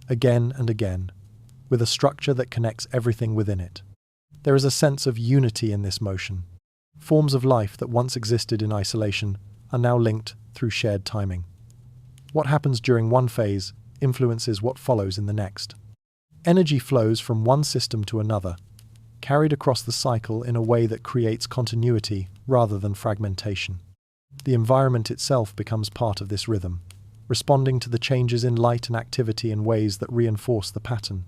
again and again, with a structure that connects everything within it. There is a sense of unity in this motion. Forms of life that once existed in isolation are now linked through shared timing. What happens during one phase influences what follows in the next. Energy flows from one system to another, carried across the cycle in a way that creates continuity rather than fragmentation. The environment itself becomes part of this rhythm, responding to the changes in light and activity in ways that reinforce the pattern.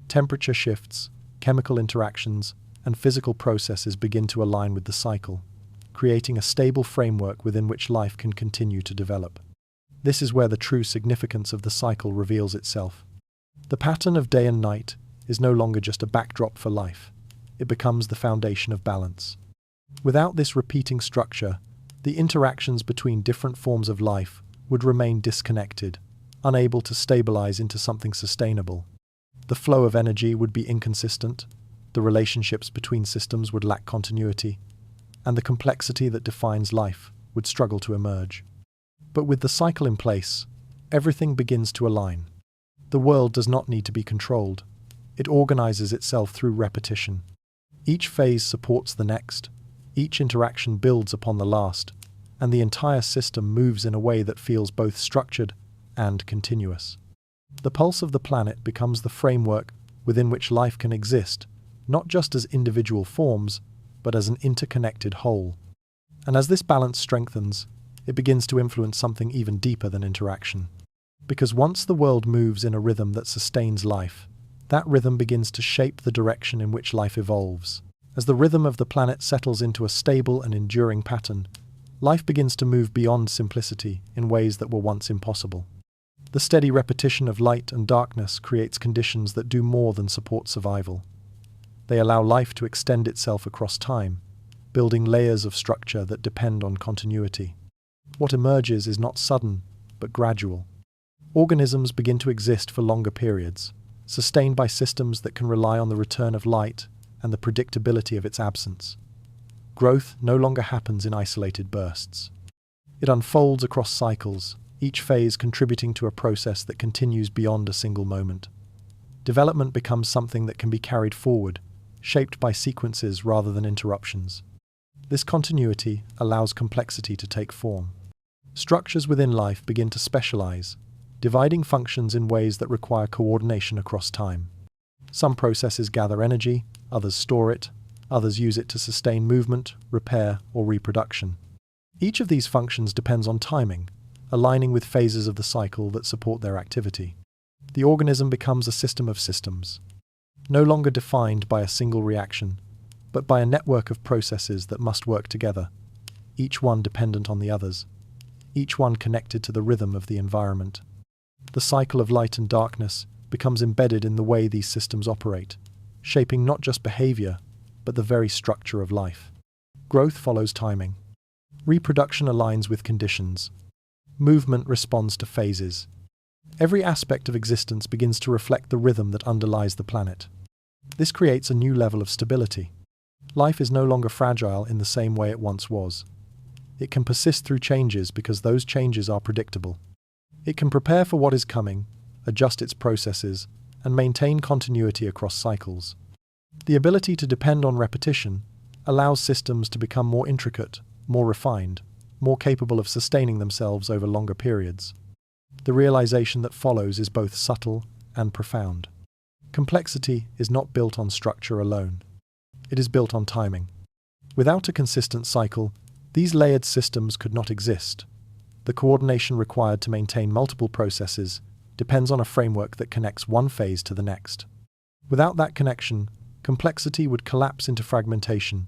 Temperature shifts, chemical interactions, and physical processes begin to align with the cycle, creating a stable framework within which life can continue to develop. This is where the true significance of the cycle reveals itself. The pattern of day and night is no longer just a backdrop for life. It becomes the foundation of balance. Without this repeating structure, the interactions between different forms of life would remain disconnected, unable to stabilize into something sustainable. The flow of energy would be inconsistent, the relationships between systems would lack continuity, and the complexity that defines life would struggle to emerge. But with the cycle in place, everything begins to align. The world does not need to be controlled. It organizes itself through repetition. Each phase supports the next, each interaction builds upon the last, and the entire system moves in a way that feels both structured and continuous. The pulse of the planet becomes the framework within which life can exist, not just as individual forms, but as an interconnected whole. And as this balance strengthens, it begins to influence something even deeper than interaction. Because once the world moves in a rhythm that sustains life, that rhythm begins to shape the direction in which life evolves. As the rhythm of the planet settles into a stable and enduring pattern, life begins to move beyond simplicity in ways that were once impossible. The steady repetition of light and darkness creates conditions that do more than support survival. They allow life to extend itself across time, building layers of structure that depend on continuity. What emerges is not sudden, but gradual. Organisms begin to exist for longer periods, sustained by systems that can rely on the return of light and the predictability of its absence. Growth no longer happens in isolated bursts. It unfolds across cycles, each phase contributing to a process that continues beyond a single moment. Development becomes something that can be carried forward, shaped by sequences rather than interruptions. This continuity allows complexity to take form. Structures within life begin to specialize, dividing functions in ways that require coordination across time. Some processes gather energy, others store it, others use it to sustain movement, repair, or reproduction. Each of these functions depends on timing, aligning with phases of the cycle that support their activity. The organism becomes a system of systems, no longer defined by a single reaction, but by a network of processes that must work together, each one dependent on the others, each one connected to the rhythm of the environment. The cycle of light and darkness becomes embedded in the way these systems operate, shaping not just behavior, but the very structure of life. Growth follows timing. Reproduction aligns with conditions. Movement responds to phases. Every aspect of existence begins to reflect the rhythm that underlies the planet. This creates a new level of stability. Life is no longer fragile in the same way it once was. It can persist through changes because those changes are predictable. It can prepare for what is coming, adjust its processes, and maintain continuity across cycles. The ability to depend on repetition allows systems to become more intricate, more refined, more capable of sustaining themselves over longer periods. The realization that follows is both subtle and profound. Complexity is not built on structure alone. It is built on timing. Without a consistent cycle, these layered systems could not exist. The coordination required to maintain multiple processes depends on a framework that connects one phase to the next. Without that connection, complexity would collapse into fragmentation,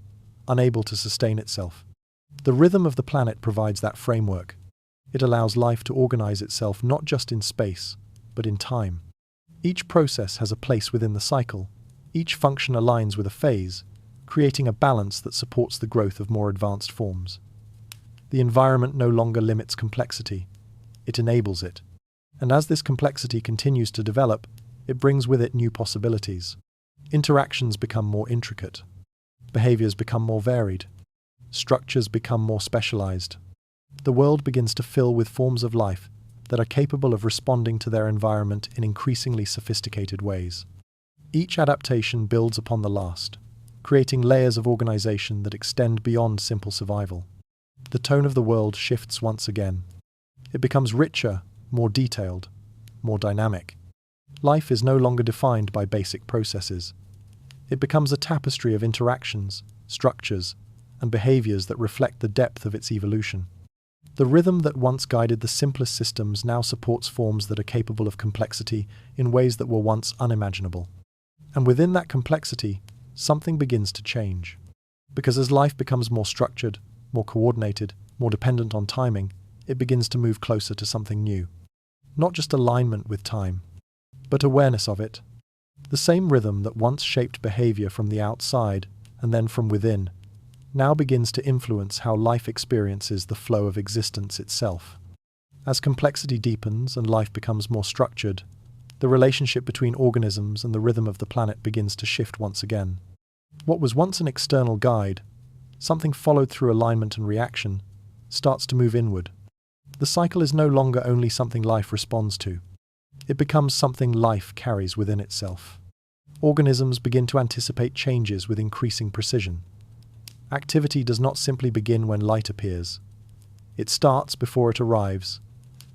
unable to sustain itself. The rhythm of the planet provides that framework. It allows life to organize itself not just in space, but in time. Each process has a place within the cycle. Each function aligns with a phase, creating a balance that supports the growth of more advanced forms. The environment no longer limits complexity. It enables it. And as this complexity continues to develop, it brings with it new possibilities. Interactions become more intricate. Behaviors become more varied. Structures become more specialized. The world begins to fill with forms of life that are capable of responding to their environment in increasingly sophisticated ways. Each adaptation builds upon the last, creating layers of organization that extend beyond simple survival. The tone of the world shifts once again. It becomes richer, more detailed, more dynamic. Life is no longer defined by basic processes. It becomes a tapestry of interactions, structures, and behaviors that reflect the depth of its evolution. The rhythm that once guided the simplest systems now supports forms that are capable of complexity in ways that were once unimaginable. And within that complexity, something begins to change. Because as life becomes more structured, more coordinated, more dependent on timing, it begins to move closer to something new. Not just alignment with time, but awareness of it. The same rhythm that once shaped behavior from the outside and then from within now begins to influence how life experiences the flow of existence itself. As complexity deepens and life becomes more structured, the relationship between organisms and the rhythm of the planet begins to shift once again. What was once an external guide, something followed through alignment and reaction, starts to move inward. The cycle is no longer only something life responds to. It becomes something life carries within itself. Organisms begin to anticipate changes with increasing precision. Activity does not simply begin when light appears. It starts before it arrives,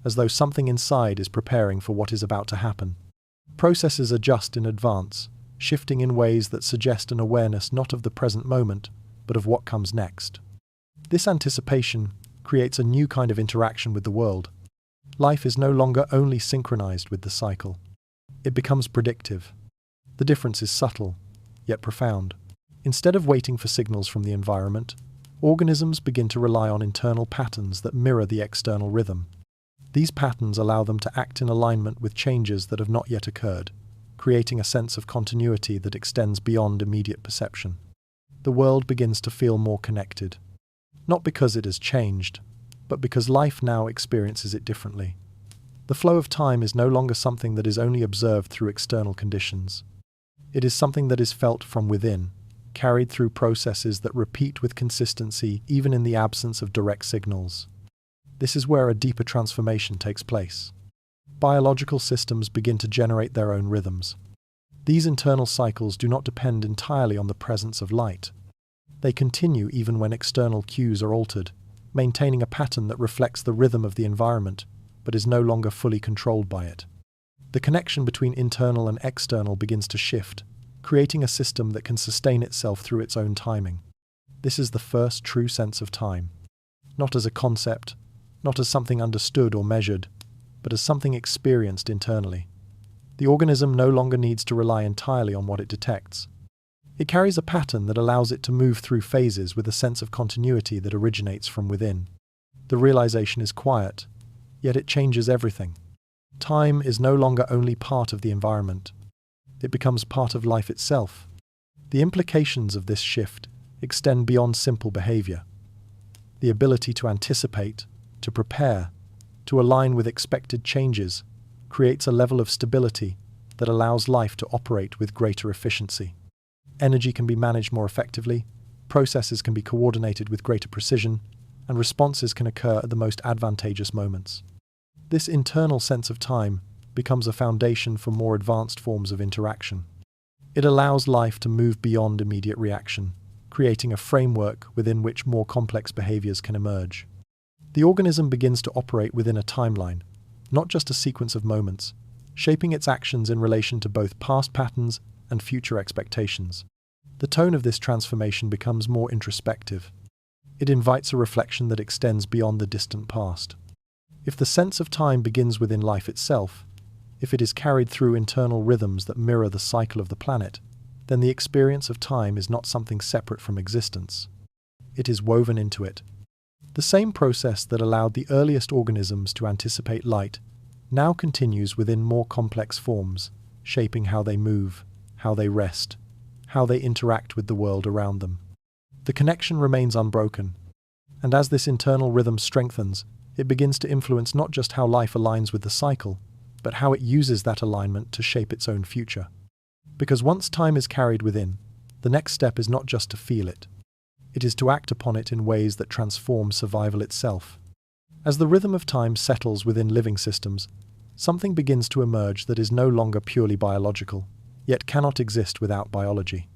as though something inside is preparing for what is about to happen. Processes adjust in advance, shifting in ways that suggest an awareness not of the present moment, but of what comes next. This anticipation creates a new kind of interaction with the world. Life is no longer only synchronized with the cycle. It becomes predictive. The difference is subtle, yet profound. Instead of waiting for signals from the environment, organisms begin to rely on internal patterns that mirror the external rhythm. These patterns allow them to act in alignment with changes that have not yet occurred, creating a sense of continuity that extends beyond immediate perception. The world begins to feel more connected, not because it has changed, but because life now experiences it differently. The flow of time is no longer something that is only observed through external conditions. It is something that is felt from within, carried through processes that repeat with consistency even in the absence of direct signals. This is where a deeper transformation takes place. Biological systems begin to generate their own rhythms. These internal cycles do not depend entirely on the presence of light. They continue even when external cues are altered, maintaining a pattern that reflects the rhythm of the environment, but is no longer fully controlled by it. The connection between internal and external begins to shift, creating a system that can sustain itself through its own timing. This is the first true sense of time. Not as a concept, not as something understood or measured, but as something experienced internally. The organism no longer needs to rely entirely on what it detects. It carries a pattern that allows it to move through phases with a sense of continuity that originates from within. The realization is quiet, yet it changes everything. Time is no longer only part of the environment. It becomes part of life itself. The implications of this shift extend beyond simple behavior. The ability to anticipate, to prepare, to align with expected changes creates a level of stability that allows life to operate with greater efficiency. Energy can be managed more effectively, processes can be coordinated with greater precision, and responses can occur at the most advantageous moments. This internal sense of time becomes a foundation for more advanced forms of interaction. It allows life to move beyond immediate reaction, creating a framework within which more complex behaviors can emerge. The organism begins to operate within a timeline, not just a sequence of moments, shaping its actions in relation to both past patterns and future expectations. The tone of this transformation becomes more introspective. It invites a reflection that extends beyond the distant past. If the sense of time begins within life itself, if it is carried through internal rhythms that mirror the cycle of the planet, then the experience of time is not something separate from existence. It is woven into it. The same process that allowed the earliest organisms to anticipate light now continues within more complex forms, shaping how they move, how they rest, how they interact with the world around them. The connection remains unbroken, and as this internal rhythm strengthens, it begins to influence not just how life aligns with the cycle, but how it uses that alignment to shape its own future. Because once time is carried within, the next step is not just to feel it. It is to act upon it in ways that transform survival itself. As the rhythm of time settles within living systems, something begins to emerge that is no longer purely biological, yet cannot exist without biology.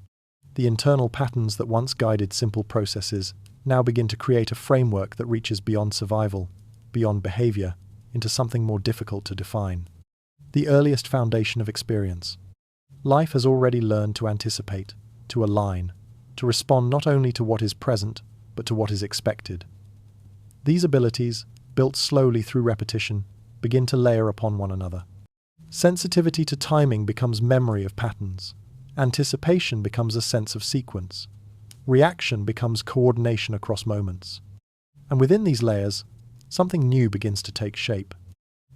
The internal patterns that once guided simple processes now begin to create a framework that reaches beyond survival, beyond behavior, into something more difficult to define. The earliest foundation of experience. Life has already learned to anticipate, to align, to respond not only to what is present, but to what is expected. These abilities, built slowly through repetition, begin to layer upon one another. Sensitivity to timing becomes memory of patterns. Anticipation becomes a sense of sequence. Reaction becomes coordination across moments. And within these layers, something new begins to take shape.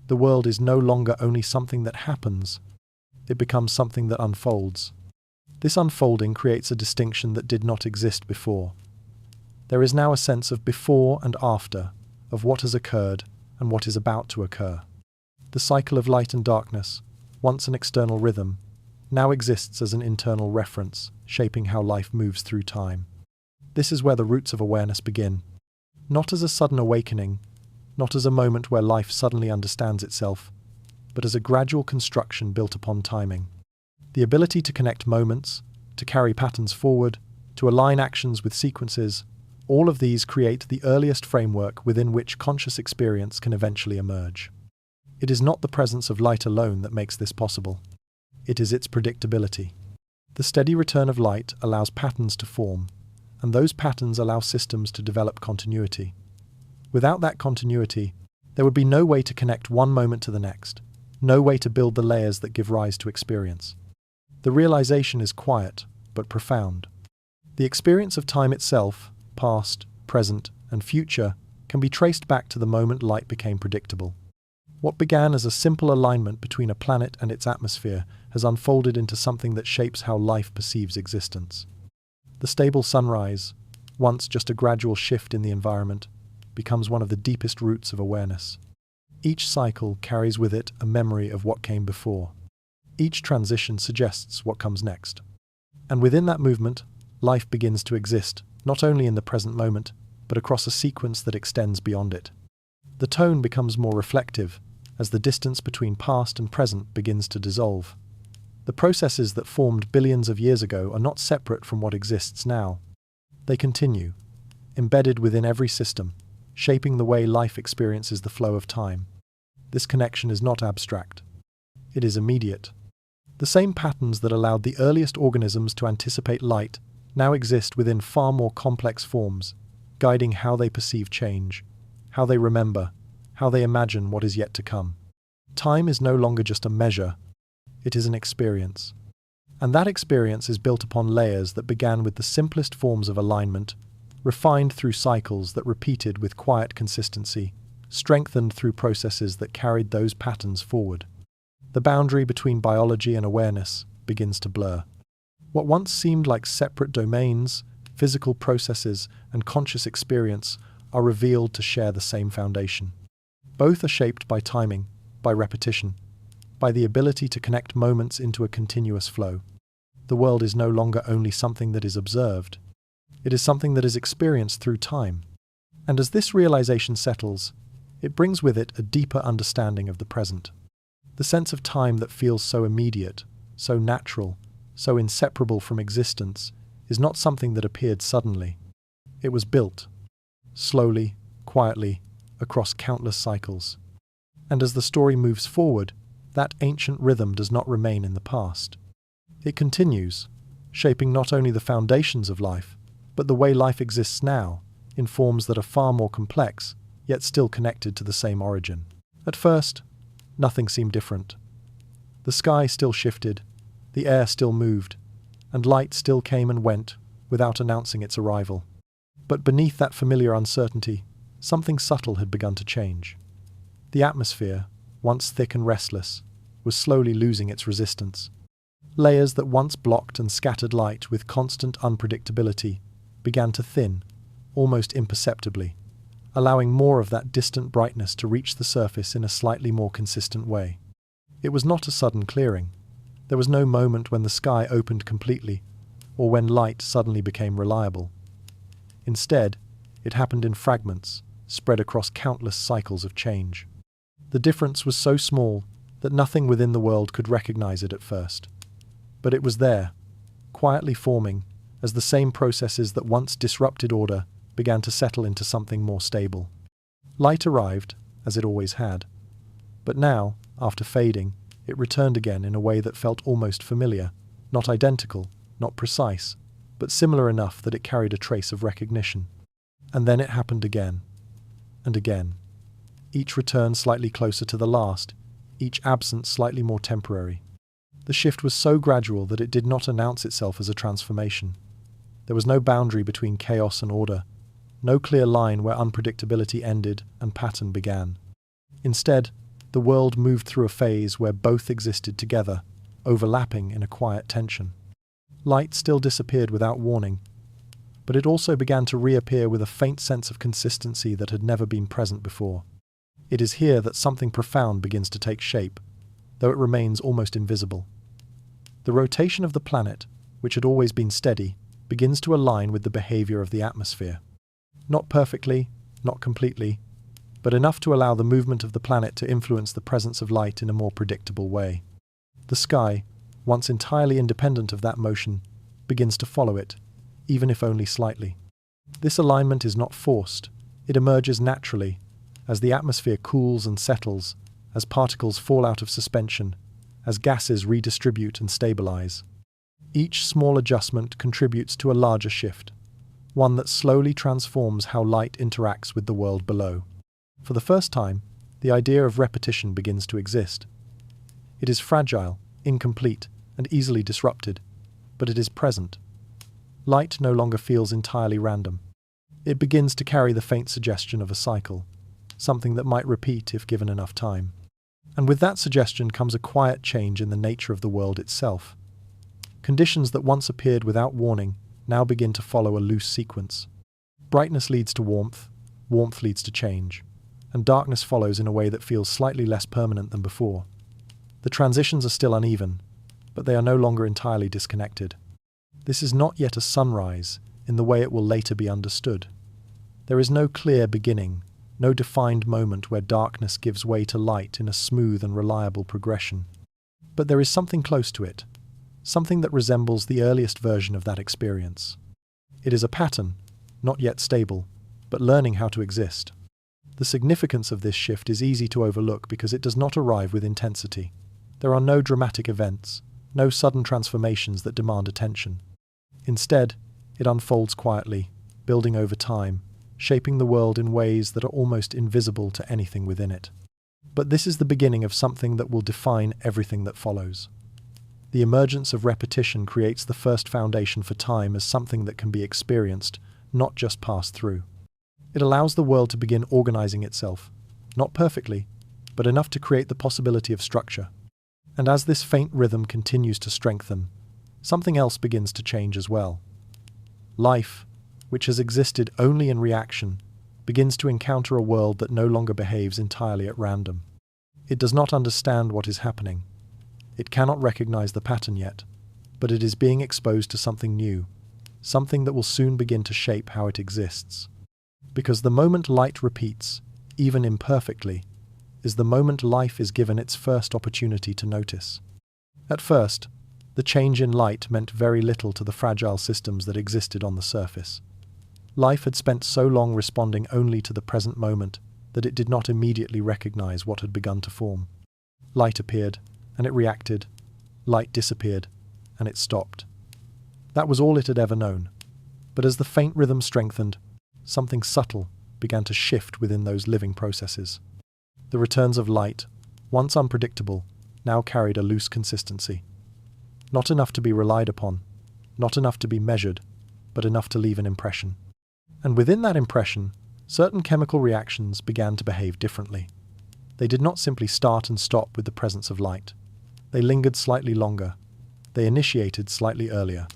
The world is no longer only something that happens, it becomes something that unfolds. This unfolding creates a distinction that did not exist before. There is now a sense of before and after, of what has occurred and what is about to occur. The cycle of light and darkness, once an external rhythm, now exists as an internal reference, shaping how life moves through time. This is where the roots of awareness begin. Not as a sudden awakening, not as a moment where life suddenly understands itself, but as a gradual construction built upon timing. The ability to connect moments, to carry patterns forward, to align actions with sequences, all of these create the earliest framework within which conscious experience can eventually emerge. It is not the presence of light alone that makes this possible. It is its predictability. The steady return of light allows patterns to form, and those patterns allow systems to develop continuity. Without that continuity, there would be no way to connect one moment to the next, no way to build the layers that give rise to experience. The realization is quiet, but profound. The experience of time itself, past, present, and future, can be traced back to the moment light became predictable. What began as a simple alignment between a planet and its atmosphere has unfolded into something that shapes how life perceives existence. The stable sunrise, once just a gradual shift in the environment, becomes one of the deepest roots of awareness. Each cycle carries with it a memory of what came before. Each transition suggests what comes next. And within that movement, life begins to exist, not only in the present moment, but across a sequence that extends beyond it. The tone becomes more reflective, as the distance between past and present begins to dissolve. The processes that formed billions of years ago are not separate from what exists now. They continue, embedded within every system, shaping the way life experiences the flow of time. This connection is not abstract. It is immediate. The same patterns that allowed the earliest organisms to anticipate light now exist within far more complex forms, guiding how they perceive change, how they remember, how they imagine what is yet to come. Time is no longer just a measure, it is an experience. And that experience is built upon layers that began with the simplest forms of alignment, refined through cycles that repeated with quiet consistency, strengthened through processes that carried those patterns forward. The boundary between biology and awareness begins to blur. What once seemed like separate domains, physical processes, and conscious experience are revealed to share the same foundation. Both are shaped by timing, by repetition, by the ability to connect moments into a continuous flow. The world is no longer only something that is observed. It is something that is experienced through time. And as this realization settles, it brings with it a deeper understanding of the present. The sense of time that feels so immediate, so natural, so inseparable from existence, is not something that appeared suddenly. It was built, slowly, quietly, across countless cycles. And as the story moves forward, that ancient rhythm does not remain in the past. It continues, shaping not only the foundations of life, but the way life exists now, in forms that are far more complex, yet still connected to the same origin. At first, nothing seemed different. The sky still shifted, the air still moved, and light still came and went without announcing its arrival. But beneath that familiar uncertainty, something subtle had begun to change. The atmosphere, once thick and restless, was slowly losing its resistance. Layers that once blocked and scattered light with constant unpredictability began to thin, almost imperceptibly, allowing more of that distant brightness to reach the surface in a slightly more consistent way. It was not a sudden clearing. There was no moment when the sky opened completely, or when light suddenly became reliable. Instead, it happened in fragments, spread across countless cycles of change. The difference was so small that nothing within the world could recognize it at first. But it was there, quietly forming, as the same processes that once disrupted order began to settle into something more stable. Light arrived, as it always had. But now, after fading, it returned again in a way that felt almost familiar, not identical, not precise, but similar enough that it carried a trace of recognition. And then it happened again, and again. Each return slightly closer to the last, each absence slightly more temporary. The shift was so gradual that it did not announce itself as a transformation. There was no boundary between chaos and order, no clear line where unpredictability ended and pattern began. Instead, the world moved through a phase where both existed together, overlapping in a quiet tension. Light still disappeared without warning, but it also began to reappear with a faint sense of consistency that had never been present before. It is here that something profound begins to take shape, though it remains almost invisible. The rotation of the planet, which had always been steady, begins to align with the behavior of the atmosphere. Not perfectly, not completely, but enough to allow the movement of the planet to influence the presence of light in a more predictable way. The sky, once entirely independent of that motion, begins to follow it, even if only slightly. This alignment is not forced, it emerges naturally, as the atmosphere cools and settles, as particles fall out of suspension, as gases redistribute and stabilize. Each small adjustment contributes to a larger shift, one that slowly transforms how light interacts with the world below. For the first time, the idea of repetition begins to exist. It is fragile, incomplete, and easily disrupted, but it is present. Light no longer feels entirely random. It begins to carry the faint suggestion of a cycle, something that might repeat if given enough time. And with that suggestion comes a quiet change in the nature of the world itself. Conditions that once appeared without warning now begin to follow a loose sequence. Brightness leads to warmth, warmth leads to change, and darkness follows in a way that feels slightly less permanent than before. The transitions are still uneven, but they are no longer entirely disconnected. This is not yet a sunrise in the way it will later be understood. There is no clear beginning, no defined moment where darkness gives way to light in a smooth and reliable progression. But there is something close to it, something that resembles the earliest version of that experience. It is a pattern, not yet stable, but learning how to exist. The significance of this shift is easy to overlook because it does not arrive with intensity. There are no dramatic events, no sudden transformations that demand attention. Instead, it unfolds quietly, building over time, shaping the world in ways that are almost invisible to anything within it. But this is the beginning of something that will define everything that follows. The emergence of repetition creates the first foundation for time as something that can be experienced, not just passed through. It allows the world to begin organizing itself, not perfectly, but enough to create the possibility of structure. And as this faint rhythm continues to strengthen, something else begins to change as well. Life, which has existed only in reaction, begins to encounter a world that no longer behaves entirely at random. It does not understand what is happening. It cannot recognize the pattern yet, but it is being exposed to something new, something that will soon begin to shape how it exists. Because the moment light repeats, even imperfectly, is the moment life is given its first opportunity to notice. At first, the change in light meant very little to the fragile systems that existed on the surface. Life had spent so long responding only to the present moment that it did not immediately recognize what had begun to form. Light appeared, and it reacted. Light disappeared, and it stopped. That was all it had ever known. But as the faint rhythm strengthened, something subtle began to shift within those living processes. The returns of light, once unpredictable, now carried a loose consistency. Not enough to be relied upon, not enough to be measured, but enough to leave an impression. And within that impression, certain chemical reactions began to behave differently. They did not simply start and stop with the presence of light. They lingered slightly longer. They initiated slightly earlier.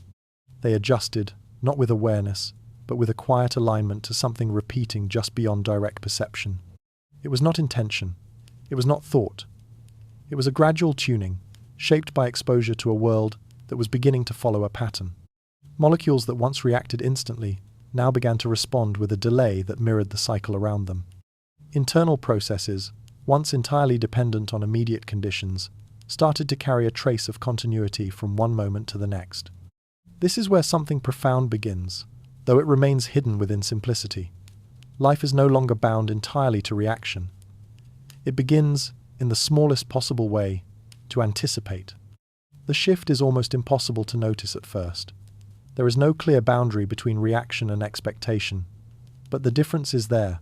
They adjusted, not with awareness, but with a quiet alignment to something repeating just beyond direct perception. It was not intention. It was not thought. It was a gradual tuning, shaped by exposure to a world that was beginning to follow a pattern. Molecules that once reacted instantly now began to respond with a delay that mirrored the cycle around them. Internal processes, once entirely dependent on immediate conditions, started to carry a trace of continuity from one moment to the next. This is where something profound begins, though it remains hidden within simplicity. Life is no longer bound entirely to reaction. It begins, in the smallest possible way, to anticipate. The shift is almost impossible to notice at first. There is no clear boundary between reaction and expectation, but the difference is there.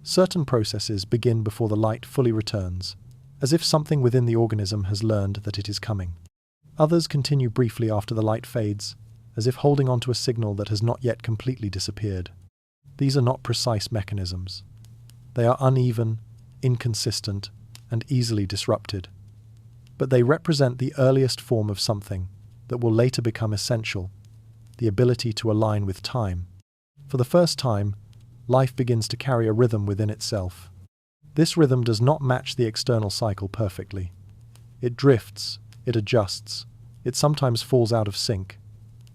Certain processes begin before the light fully returns, as if something within the organism has learned that it is coming. Others continue briefly after the light fades, as if holding on to a signal that has not yet completely disappeared. These are not precise mechanisms. They are uneven, inconsistent, and easily disrupted. But they represent the earliest form of something that will later become essential, the ability to align with time. For the first time, life begins to carry a rhythm within itself. This rhythm does not match the external cycle perfectly. It drifts, it adjusts, it sometimes falls out of sync.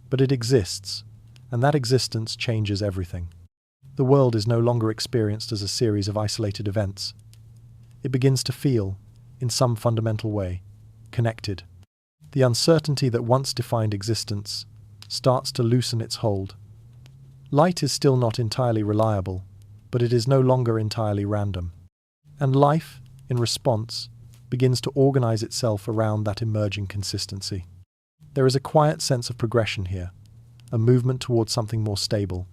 But it exists, and that existence changes everything. The world is no longer experienced as a series of isolated events. It begins to feel, in some fundamental way, connected. The uncertainty that once defined existence starts to loosen its hold. Light is still not entirely reliable, but it is no longer entirely random. And life, in response, begins to organize itself around that emerging consistency. There is a quiet sense of progression here, a movement towards something more stable.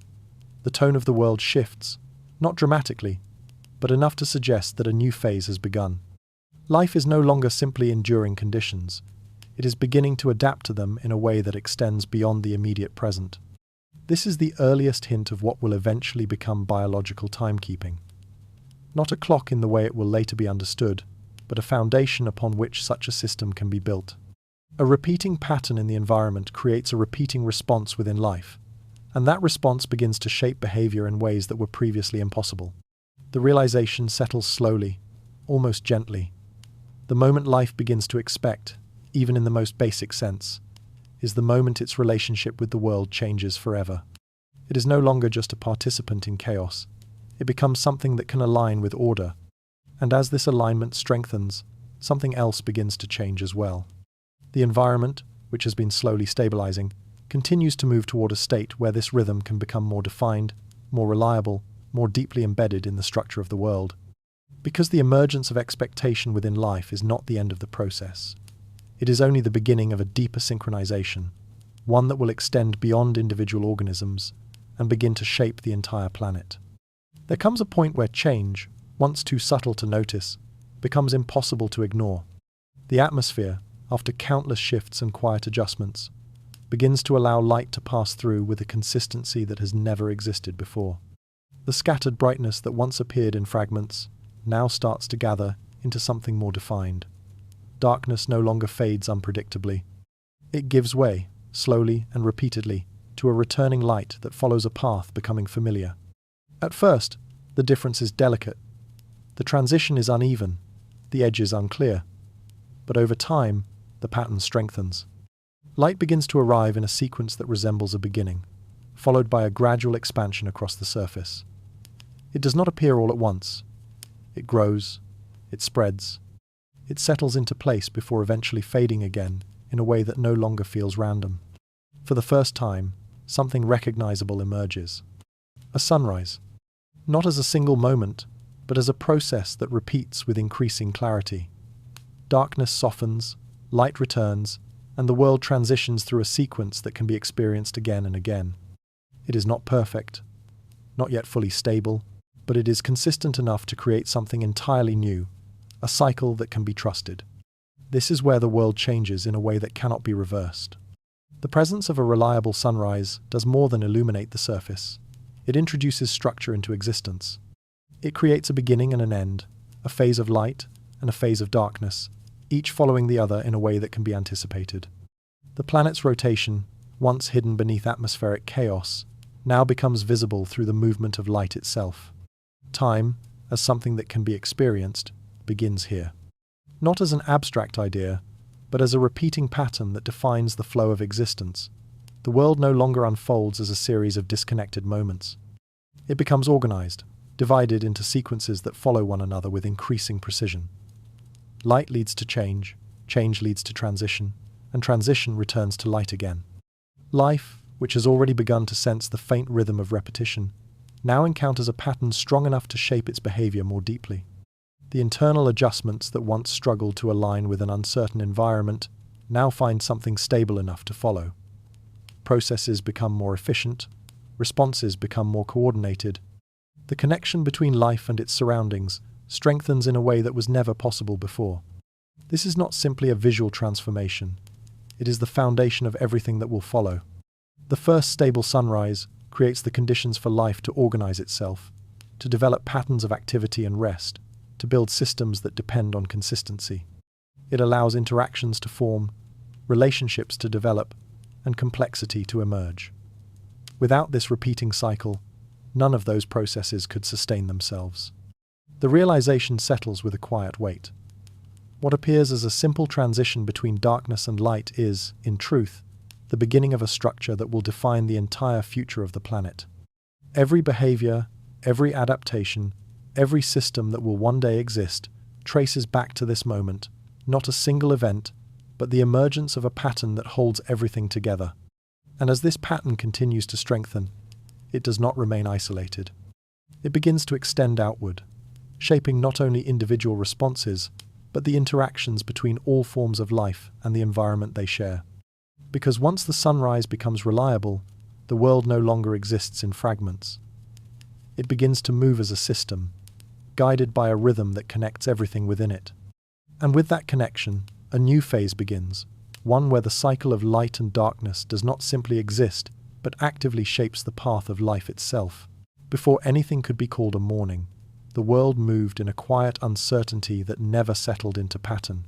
The tone of the world shifts, not dramatically, but enough to suggest that a new phase has begun. Life is no longer simply enduring conditions. It is beginning to adapt to them in a way that extends beyond the immediate present. This is the earliest hint of what will eventually become biological timekeeping. Not a clock in the way it will later be understood, but a foundation upon which such a system can be built. A repeating pattern in the environment creates a repeating response within life, and that response begins to shape behavior in ways that were previously impossible. The realization settles slowly, almost gently. The moment life begins to expect, even in the most basic sense, is the moment its relationship with the world changes forever. It is no longer just a participant in chaos. It becomes something that can align with order. And as this alignment strengthens, something else begins to change as well. The environment, which has been slowly stabilizing, continues to move toward a state where this rhythm can become more defined, more reliable, more deeply embedded in the structure of the world. Because the emergence of expectation within life is not the end of the process. It is only the beginning of a deeper synchronization, one that will extend beyond individual organisms and begin to shape the entire planet. There comes a point where change, once too subtle to notice, becomes impossible to ignore. The atmosphere, after countless shifts and quiet adjustments, begins to allow light to pass through with a consistency that has never existed before. The scattered brightness that once appeared in fragments now starts to gather into something more defined. Darkness no longer fades unpredictably. It gives way, slowly and repeatedly, to a returning light that follows a path becoming familiar. At first, the difference is delicate. The transition is uneven, the edges unclear. But over time, the pattern strengthens. Light begins to arrive in a sequence that resembles a beginning, followed by a gradual expansion across the surface. It does not appear all at once. It grows, it spreads, it settles into place before eventually fading again in a way that no longer feels random. For the first time, something recognizable emerges. A sunrise. Not as a single moment, but as a process that repeats with increasing clarity. Darkness softens, light returns, and the world transitions through a sequence that can be experienced again and again. It is not perfect, not yet fully stable, but it is consistent enough to create something entirely new, a cycle that can be trusted. This is where the world changes in a way that cannot be reversed. The presence of a reliable sunrise does more than illuminate the surface. It introduces structure into existence. It creates a beginning and an end, a phase of light and a phase of darkness, each following the other in a way that can be anticipated. The planet's rotation, once hidden beneath atmospheric chaos, now becomes visible through the movement of light itself. Time, as something that can be experienced, begins here. Not as an abstract idea, but as a repeating pattern that defines the flow of existence. The world no longer unfolds as a series of disconnected moments. It becomes organized, divided into sequences that follow one another with increasing precision. Light leads to change leads to transition, and transition returns to light again. Life, which has already begun to sense the faint rhythm of repetition, now encounters a pattern strong enough to shape its behavior more deeply. The internal adjustments that once struggled to align with an uncertain environment now find something stable enough to follow. Processes become more efficient, responses become more coordinated. The connection between life and its surroundings strengthens in a way that was never possible before. This is not simply a visual transformation. It is the foundation of everything that will follow. The first stable sunrise creates the conditions for life to organize itself, to develop patterns of activity and rest, to build systems that depend on consistency. It allows interactions to form, relationships to develop, and complexity to emerge. Without this repeating cycle, none of those processes could sustain themselves. The realization settles with a quiet weight. What appears as a simple transition between darkness and light is, in truth, the beginning of a structure that will define the entire future of the planet. Every behavior, every adaptation, every system that will one day exist traces back to this moment, not a single event, but the emergence of a pattern that holds everything together. And as this pattern continues to strengthen, it does not remain isolated. It begins to extend outward, shaping not only individual responses, but the interactions between all forms of life and the environment they share. Because once the sunrise becomes reliable, the world no longer exists in fragments. It begins to move as a system, guided by a rhythm that connects everything within it. And with that connection, a new phase begins, one where the cycle of light and darkness does not simply exist, but actively shapes the path of life itself. Before anything could be called a morning, the world moved in a quiet uncertainty that never settled into pattern.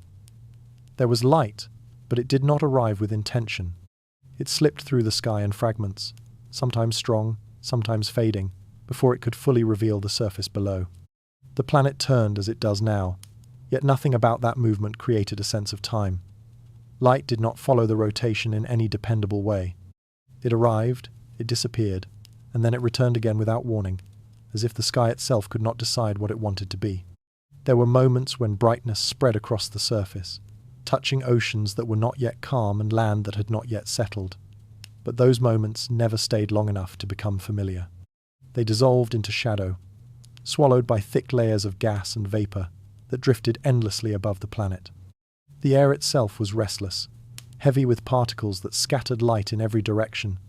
There was light, but it did not arrive with intention. It slipped through the sky in fragments, sometimes strong, sometimes fading, before it could fully reveal the surface below. The planet turned as it does now, yet nothing about that movement created a sense of time. Light did not follow the rotation in any dependable way. It arrived, it disappeared, and then it returned again without warning, as if the sky itself could not decide what it wanted to be. There were moments when brightness spread across the surface, touching oceans that were not yet calm and land that had not yet settled. But those moments never stayed long enough to become familiar. They dissolved into shadow, swallowed by thick layers of gas and vapor that drifted endlessly above the planet. The air itself was restless, heavy with particles that scattered light in every direction,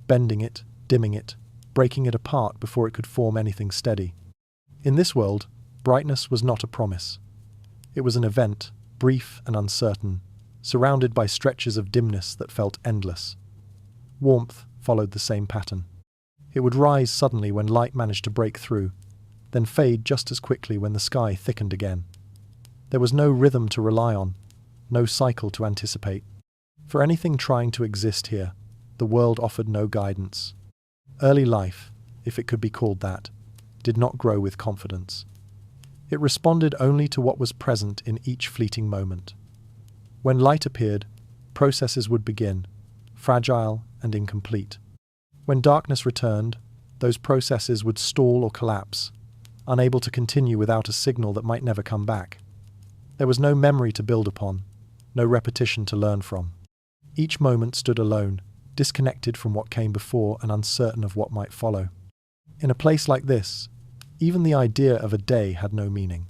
bending it, dimming it, breaking it apart before it could form anything steady. In this world, brightness was not a promise. It was an event, brief and uncertain, surrounded by stretches of dimness that felt endless. Warmth followed the same pattern. It would rise suddenly when light managed to break through, then fade just as quickly when the sky thickened again. There was no rhythm to rely on, no cycle to anticipate. For anything trying to exist here, the world offered no guidance. Early life, if it could be called that, did not grow with confidence. It responded only to what was present in each fleeting moment. When light appeared, processes would begin, fragile and incomplete. When darkness returned, those processes would stall or collapse, unable to continue without a signal that might never come back. There was no memory to build upon, no repetition to learn from. Each moment stood alone, disconnected from what came before and uncertain of what might follow. In a place like this, even the idea of a day had no meaning.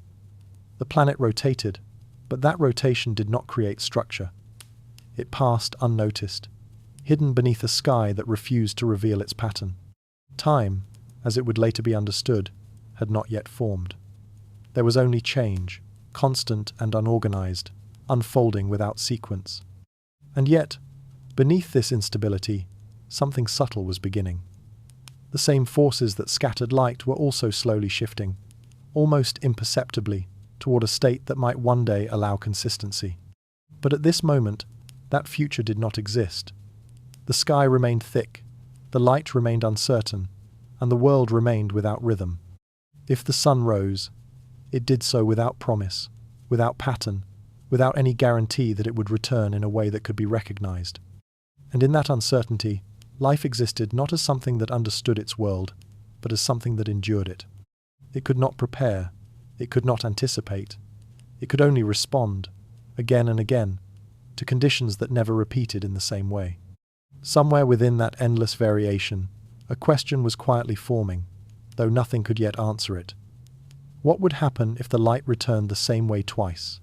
The planet rotated, but that rotation did not create structure. It passed unnoticed, hidden beneath a sky that refused to reveal its pattern. Time, as it would later be understood, had not yet formed. There was only change, constant and unorganized, unfolding without sequence. And yet, beneath this instability, something subtle was beginning. The same forces that scattered light were also slowly shifting, almost imperceptibly, toward a state that might one day allow consistency. But at this moment, that future did not exist. The sky remained thick, the light remained uncertain, and the world remained without rhythm. If the sun rose, it did so without promise, without pattern, without any guarantee that it would return in a way that could be recognized. And in that uncertainty, life existed not as something that understood its world, but as something that endured it. It could not prepare, it could not anticipate, it could only respond, again and again, to conditions that never repeated in the same way. Somewhere within that endless variation, a question was quietly forming, though nothing could yet answer it. What would happen if the light returned the same way twice?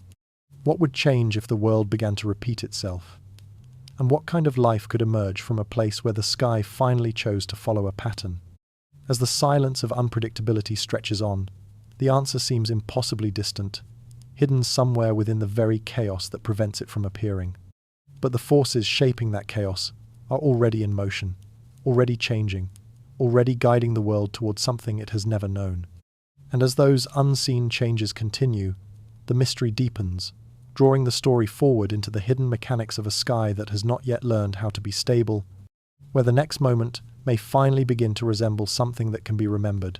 What would change if the world began to repeat itself? And what kind of life could emerge from a place where the sky finally chose to follow a pattern? As the silence of unpredictability stretches on, the answer seems impossibly distant, hidden somewhere within the very chaos that prevents it from appearing. But the forces shaping that chaos are already in motion, already changing, already guiding the world towards something it has never known. And as those unseen changes continue, the mystery deepens, drawing the story forward into the hidden mechanics of a sky that has not yet learned how to be stable, where the next moment may finally begin to resemble something that can be remembered.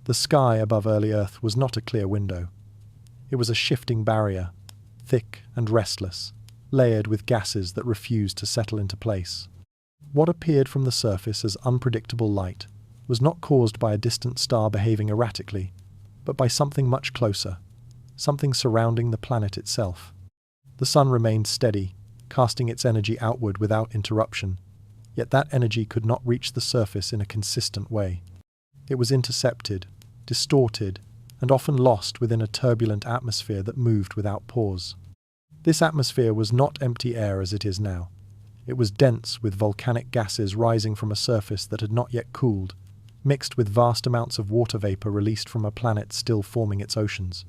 The sky above early Earth was not a clear window. It was a shifting barrier, thick and restless, layered with gases that refused to settle into place. What appeared from the surface as unpredictable light was not caused by a distant star behaving erratically, but by something much closer, something surrounding the planet itself. The sun remained steady, casting its energy outward without interruption, yet that energy could not reach the surface in a consistent way. It was intercepted, distorted, and often lost within a turbulent atmosphere that moved without pause. This atmosphere was not empty air as it is now. It was dense with volcanic gases rising from a surface that had not yet cooled, mixed with vast amounts of water vapor released from a planet still forming its oceans.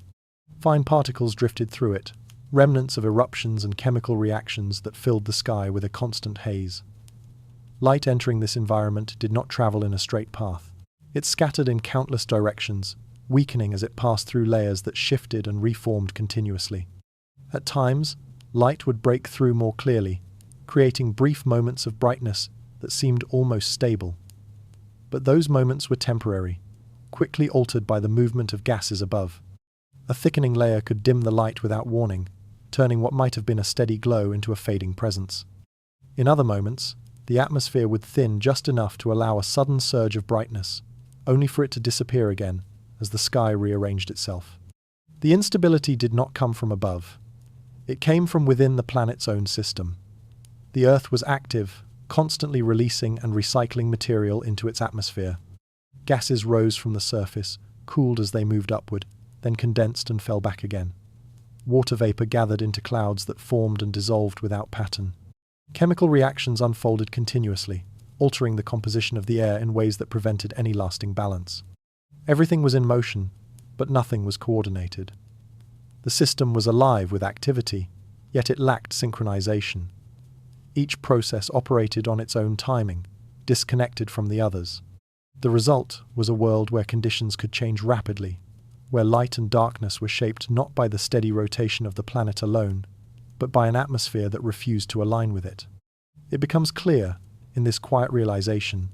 Fine particles drifted through it, remnants of eruptions and chemical reactions that filled the sky with a constant haze. Light entering this environment did not travel in a straight path. It scattered in countless directions, weakening as it passed through layers that shifted and reformed continuously. At times, light would break through more clearly, creating brief moments of brightness that seemed almost stable. But those moments were temporary, quickly altered by the movement of gases above. A thickening layer could dim the light without warning, turning what might have been a steady glow into a fading presence. In other moments, the atmosphere would thin just enough to allow a sudden surge of brightness, only for it to disappear again as the sky rearranged itself. The instability did not come from above. It came from within the planet's own system. The Earth was active, constantly releasing and recycling material into its atmosphere. Gases rose from the surface, cooled as they moved upward, then condensed and fell back again. Water vapor gathered into clouds that formed and dissolved without pattern. Chemical reactions unfolded continuously, altering the composition of the air in ways that prevented any lasting balance. Everything was in motion, but nothing was coordinated. The system was alive with activity, yet it lacked synchronization. Each process operated on its own timing, disconnected from the others. The result was a world where conditions could change rapidly, where light and darkness were shaped not by the steady rotation of the planet alone, but by an atmosphere that refused to align with it. It becomes clear, in this quiet realization,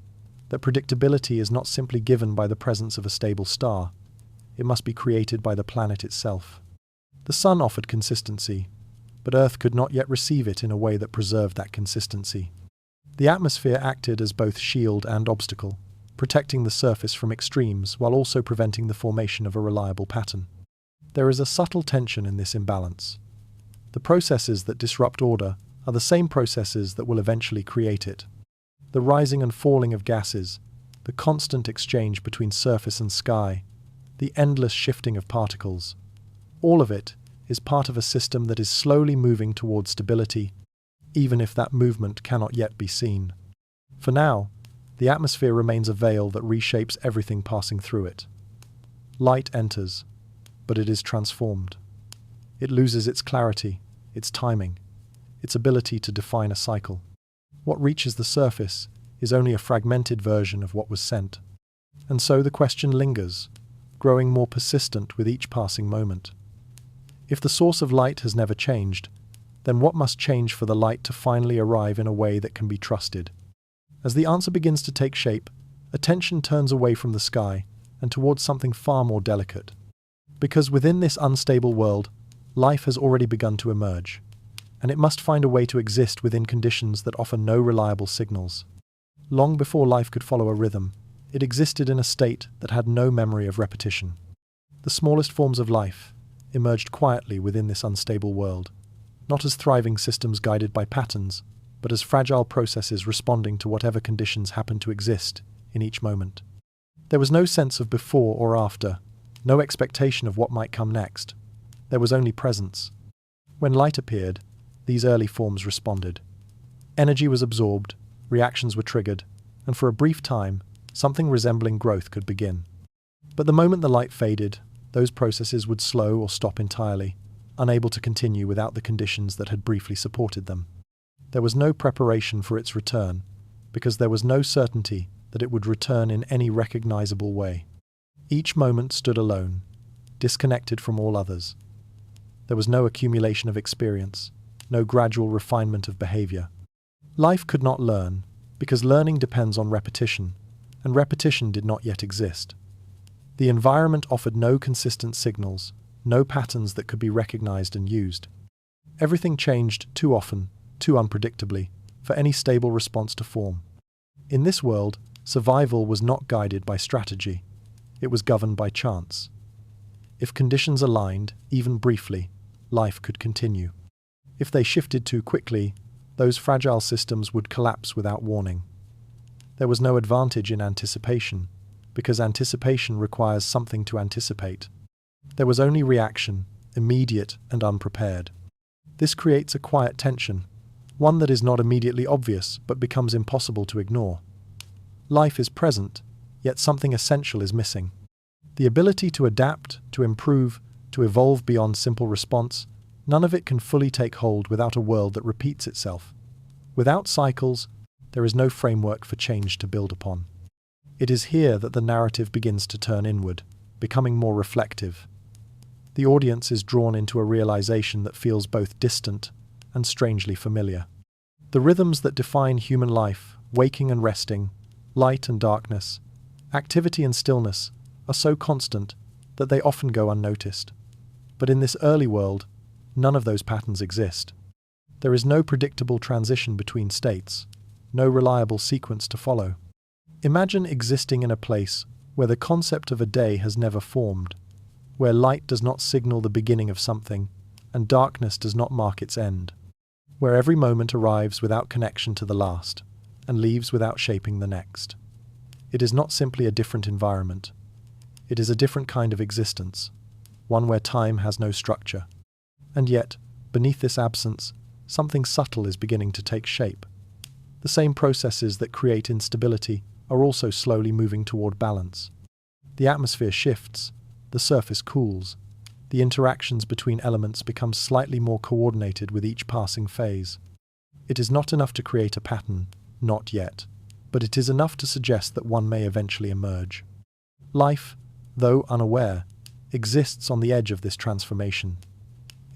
that predictability is not simply given by the presence of a stable star. It must be created by the planet itself. The sun offered consistency, but Earth could not yet receive it in a way that preserved that consistency. The atmosphere acted as both shield and obstacle, protecting the surface from extremes while also preventing the formation of a reliable pattern. There is a subtle tension in this imbalance. The processes that disrupt order are the same processes that will eventually create it. The rising and falling of gases, the constant exchange between surface and sky, the endless shifting of particles, all of it is part of a system that is slowly moving towards stability, even if that movement cannot yet be seen. For now, the atmosphere remains a veil that reshapes everything passing through it. Light enters, but it is transformed. It loses its clarity, its timing, its ability to define a cycle. What reaches the surface is only a fragmented version of what was sent. And so the question lingers, growing more persistent with each passing moment. If the source of light has never changed, then what must change for the light to finally arrive in a way that can be trusted? As the answer begins to take shape, attention turns away from the sky and towards something far more delicate. Because within this unstable world, life has already begun to emerge, and it must find a way to exist within conditions that offer no reliable signals. Long before life could follow a rhythm, it existed in a state that had no memory of repetition. The smallest forms of life emerged quietly within this unstable world, not as thriving systems guided by patterns, but as fragile processes responding to whatever conditions happened to exist in each moment. There was no sense of before or after, no expectation of what might come next. There was only presence. When light appeared, these early forms responded. Energy was absorbed, reactions were triggered, and for a brief time, something resembling growth could begin. But the moment the light faded, those processes would slow or stop entirely, unable to continue without the conditions that had briefly supported them. There was no preparation for its return, because there was no certainty that it would return in any recognizable way. Each moment stood alone, disconnected from all others. There was no accumulation of experience, no gradual refinement of behavior. Life could not learn, because learning depends on repetition, and repetition did not yet exist. The environment offered no consistent signals, no patterns that could be recognized and used. Everything changed too often, too unpredictably, for any stable response to form. In this world, survival was not guided by strategy. It was governed by chance. If conditions aligned, even briefly, life could continue. If they shifted too quickly, those fragile systems would collapse without warning. There was no advantage in anticipation, because anticipation requires something to anticipate. There was only reaction, immediate and unprepared. This creates a quiet tension, one that is not immediately obvious but becomes impossible to ignore. Life is present, yet something essential is missing. The ability to adapt, to improve, to evolve beyond simple response, none of it can fully take hold without a world that repeats itself. Without cycles, there is no framework for change to build upon. It is here that the narrative begins to turn inward, becoming more reflective. The audience is drawn into a realization that feels both distant and strangely familiar. The rhythms that define human life, waking and resting, light and darkness, activity and stillness, are so constant that they often go unnoticed. But in this early world, none of those patterns exist. There is no predictable transition between states, no reliable sequence to follow. Imagine existing in a place where the concept of a day has never formed, where light does not signal the beginning of something, and darkness does not mark its end, where every moment arrives without connection to the last, and leaves without shaping the next. It is not simply a different environment. It is a different kind of existence, one where time has no structure. And yet, beneath this absence, something subtle is beginning to take shape. The same processes that create instability are also slowly moving toward balance. The atmosphere shifts, the surface cools, the interactions between elements become slightly more coordinated with each passing phase. It is not enough to create a pattern, not yet, but it is enough to suggest that one may eventually emerge. Life, though unaware, exists on the edge of this transformation.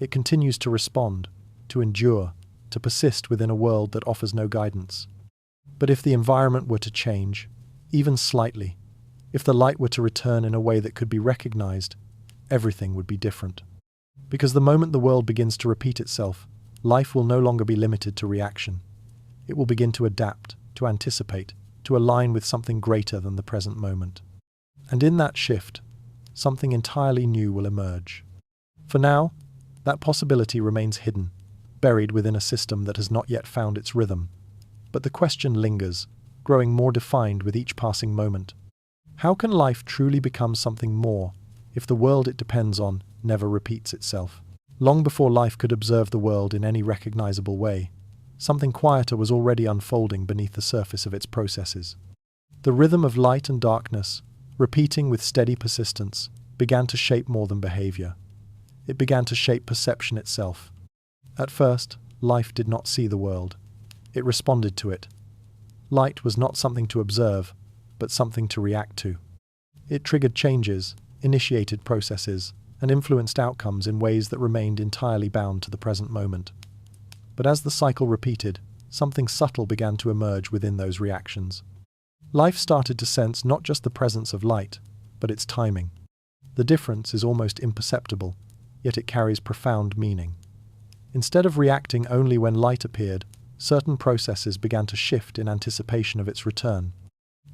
It continues to respond, to endure, to persist within a world that offers no guidance. But if the environment were to change, even slightly, if the light were to return in a way that could be recognized, everything would be different. Because the moment the world begins to repeat itself, life will no longer be limited to reaction. It will begin to adapt, to anticipate, to align with something greater than the present moment. And in that shift, something entirely new will emerge. For now, that possibility remains hidden, buried within a system that has not yet found its rhythm. But the question lingers, growing more defined with each passing moment. How can life truly become something more if the world it depends on never repeats itself? Long before life could observe the world in any recognizable way, something quieter was already unfolding beneath the surface of its processes. The rhythm of light and darkness, repeating with steady persistence, began to shape more than behavior. It began to shape perception itself. At first, life did not see the world. It responded to it. Light was not something to observe, but something to react to. It triggered changes, initiated processes, and influenced outcomes in ways that remained entirely bound to the present moment. But as the cycle repeated, something subtle began to emerge within those reactions. Life started to sense not just the presence of light, but its timing. The difference is almost imperceptible, yet it carries profound meaning. Instead of reacting only when light appeared, certain processes began to shift in anticipation of its return.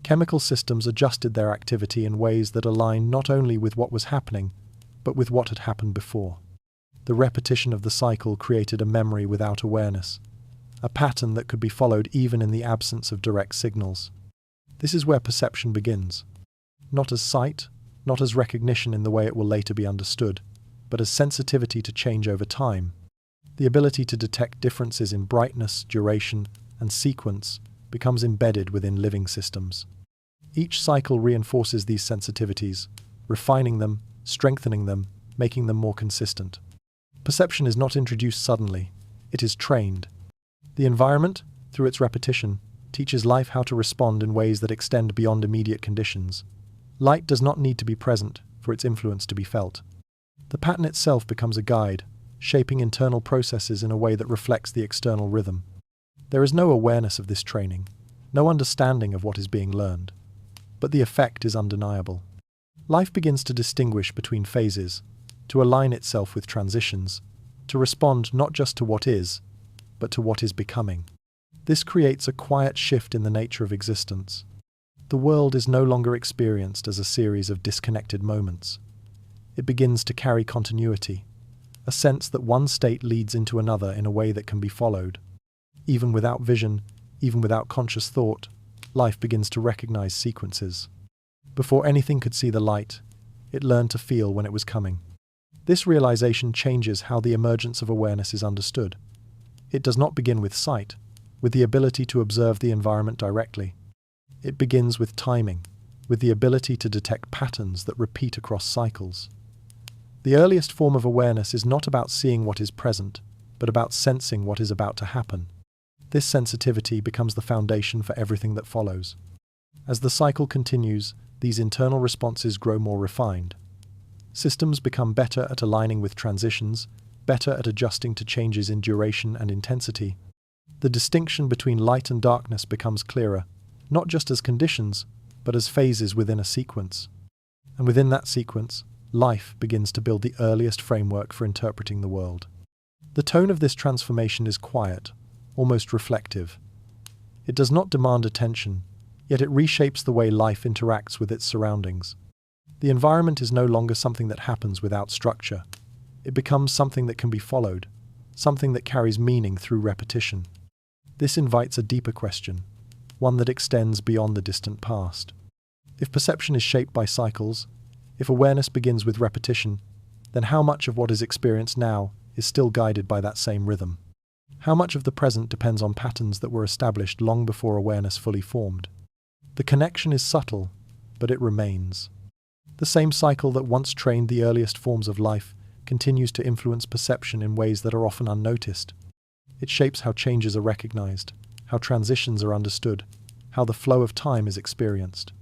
Chemical systems adjusted their activity in ways that aligned not only with what was happening, but with what had happened before. The repetition of the cycle created a memory without awareness, a pattern that could be followed even in the absence of direct signals. This is where perception begins. Not as sight, not as recognition in the way it will later be understood, but as sensitivity to change over time. The ability to detect differences in brightness, duration, and sequence becomes embedded within living systems. Each cycle reinforces these sensitivities, refining them, strengthening them, making them more consistent. Perception is not introduced suddenly, it is trained. The environment, through its repetition, teaches life how to respond in ways that extend beyond immediate conditions. Light does not need to be present for its influence to be felt. The pattern itself becomes a guide, shaping internal processes in a way that reflects the external rhythm. There is no awareness of this training, no understanding of what is being learned. But the effect is undeniable. Life begins to distinguish between phases, to align itself with transitions, to respond not just to what is, but to what is becoming. This creates a quiet shift in the nature of existence. The world is no longer experienced as a series of disconnected moments. It begins to carry continuity, a sense that one state leads into another in a way that can be followed. Even without vision, even without conscious thought, life begins to recognize sequences. Before anything could see the light, it learned to feel when it was coming. This realization changes how the emergence of awareness is understood. It does not begin with sight, with the ability to observe the environment directly. It begins with timing, with the ability to detect patterns that repeat across cycles. The earliest form of awareness is not about seeing what is present, but about sensing what is about to happen. This sensitivity becomes the foundation for everything that follows. As the cycle continues, these internal responses grow more refined. Systems become better at aligning with transitions, better at adjusting to changes in duration and intensity. The distinction between light and darkness becomes clearer, not just as conditions, but as phases within a sequence. And within that sequence, life begins to build the earliest framework for interpreting the world. The tone of this transformation is quiet, almost reflective. It does not demand attention, yet it reshapes the way life interacts with its surroundings. The environment is no longer something that happens without structure. It becomes something that can be followed, something that carries meaning through repetition. This invites a deeper question. one that extends beyond the distant past. If perception is shaped by cycles, if awareness begins with repetition, then how much of what is experienced now is still guided by that same rhythm? How much of the present depends on patterns that were established long before awareness fully formed? The connection is subtle, but it remains. The same cycle that once trained the earliest forms of life continues to influence perception in ways that are often unnoticed. It shapes how changes are recognized, how transitions are understood, how the flow of time is experienced.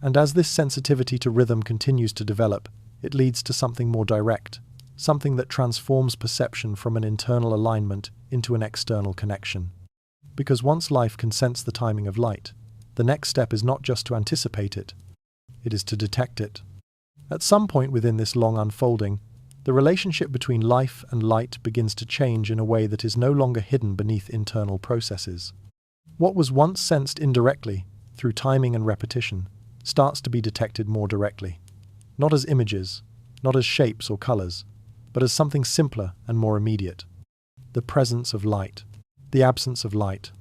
And as this sensitivity to rhythm continues to develop, it leads to something more direct, something that transforms perception from an internal alignment into an external connection. Because once life can sense the timing of light, the next step is not just to anticipate it, it is to detect it. At some point within this long unfolding, the relationship between life and light begins to change in a way that is no longer hidden beneath internal processes. What was once sensed indirectly, through timing and repetition, starts to be detected more directly. Not as images, not as shapes or colors, but as something simpler and more immediate. The presence of light, the absence of light,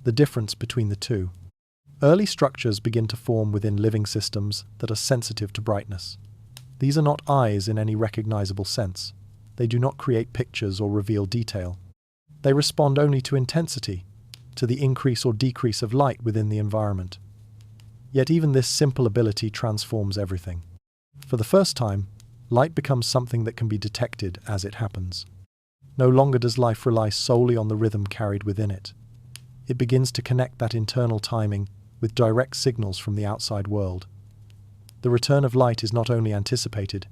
the difference between the two. Early structures begin to form within living systems that are sensitive to brightness. These are not eyes in any recognizable sense. They do not create pictures or reveal detail. They respond only to intensity, to the increase or decrease of light within the environment. Yet even this simple ability transforms everything. For the first time, light becomes something that can be detected as it happens. No longer does life rely solely on the rhythm carried within it. It begins to connect that internal timing with direct signals from the outside world. The return of light is not only anticipated,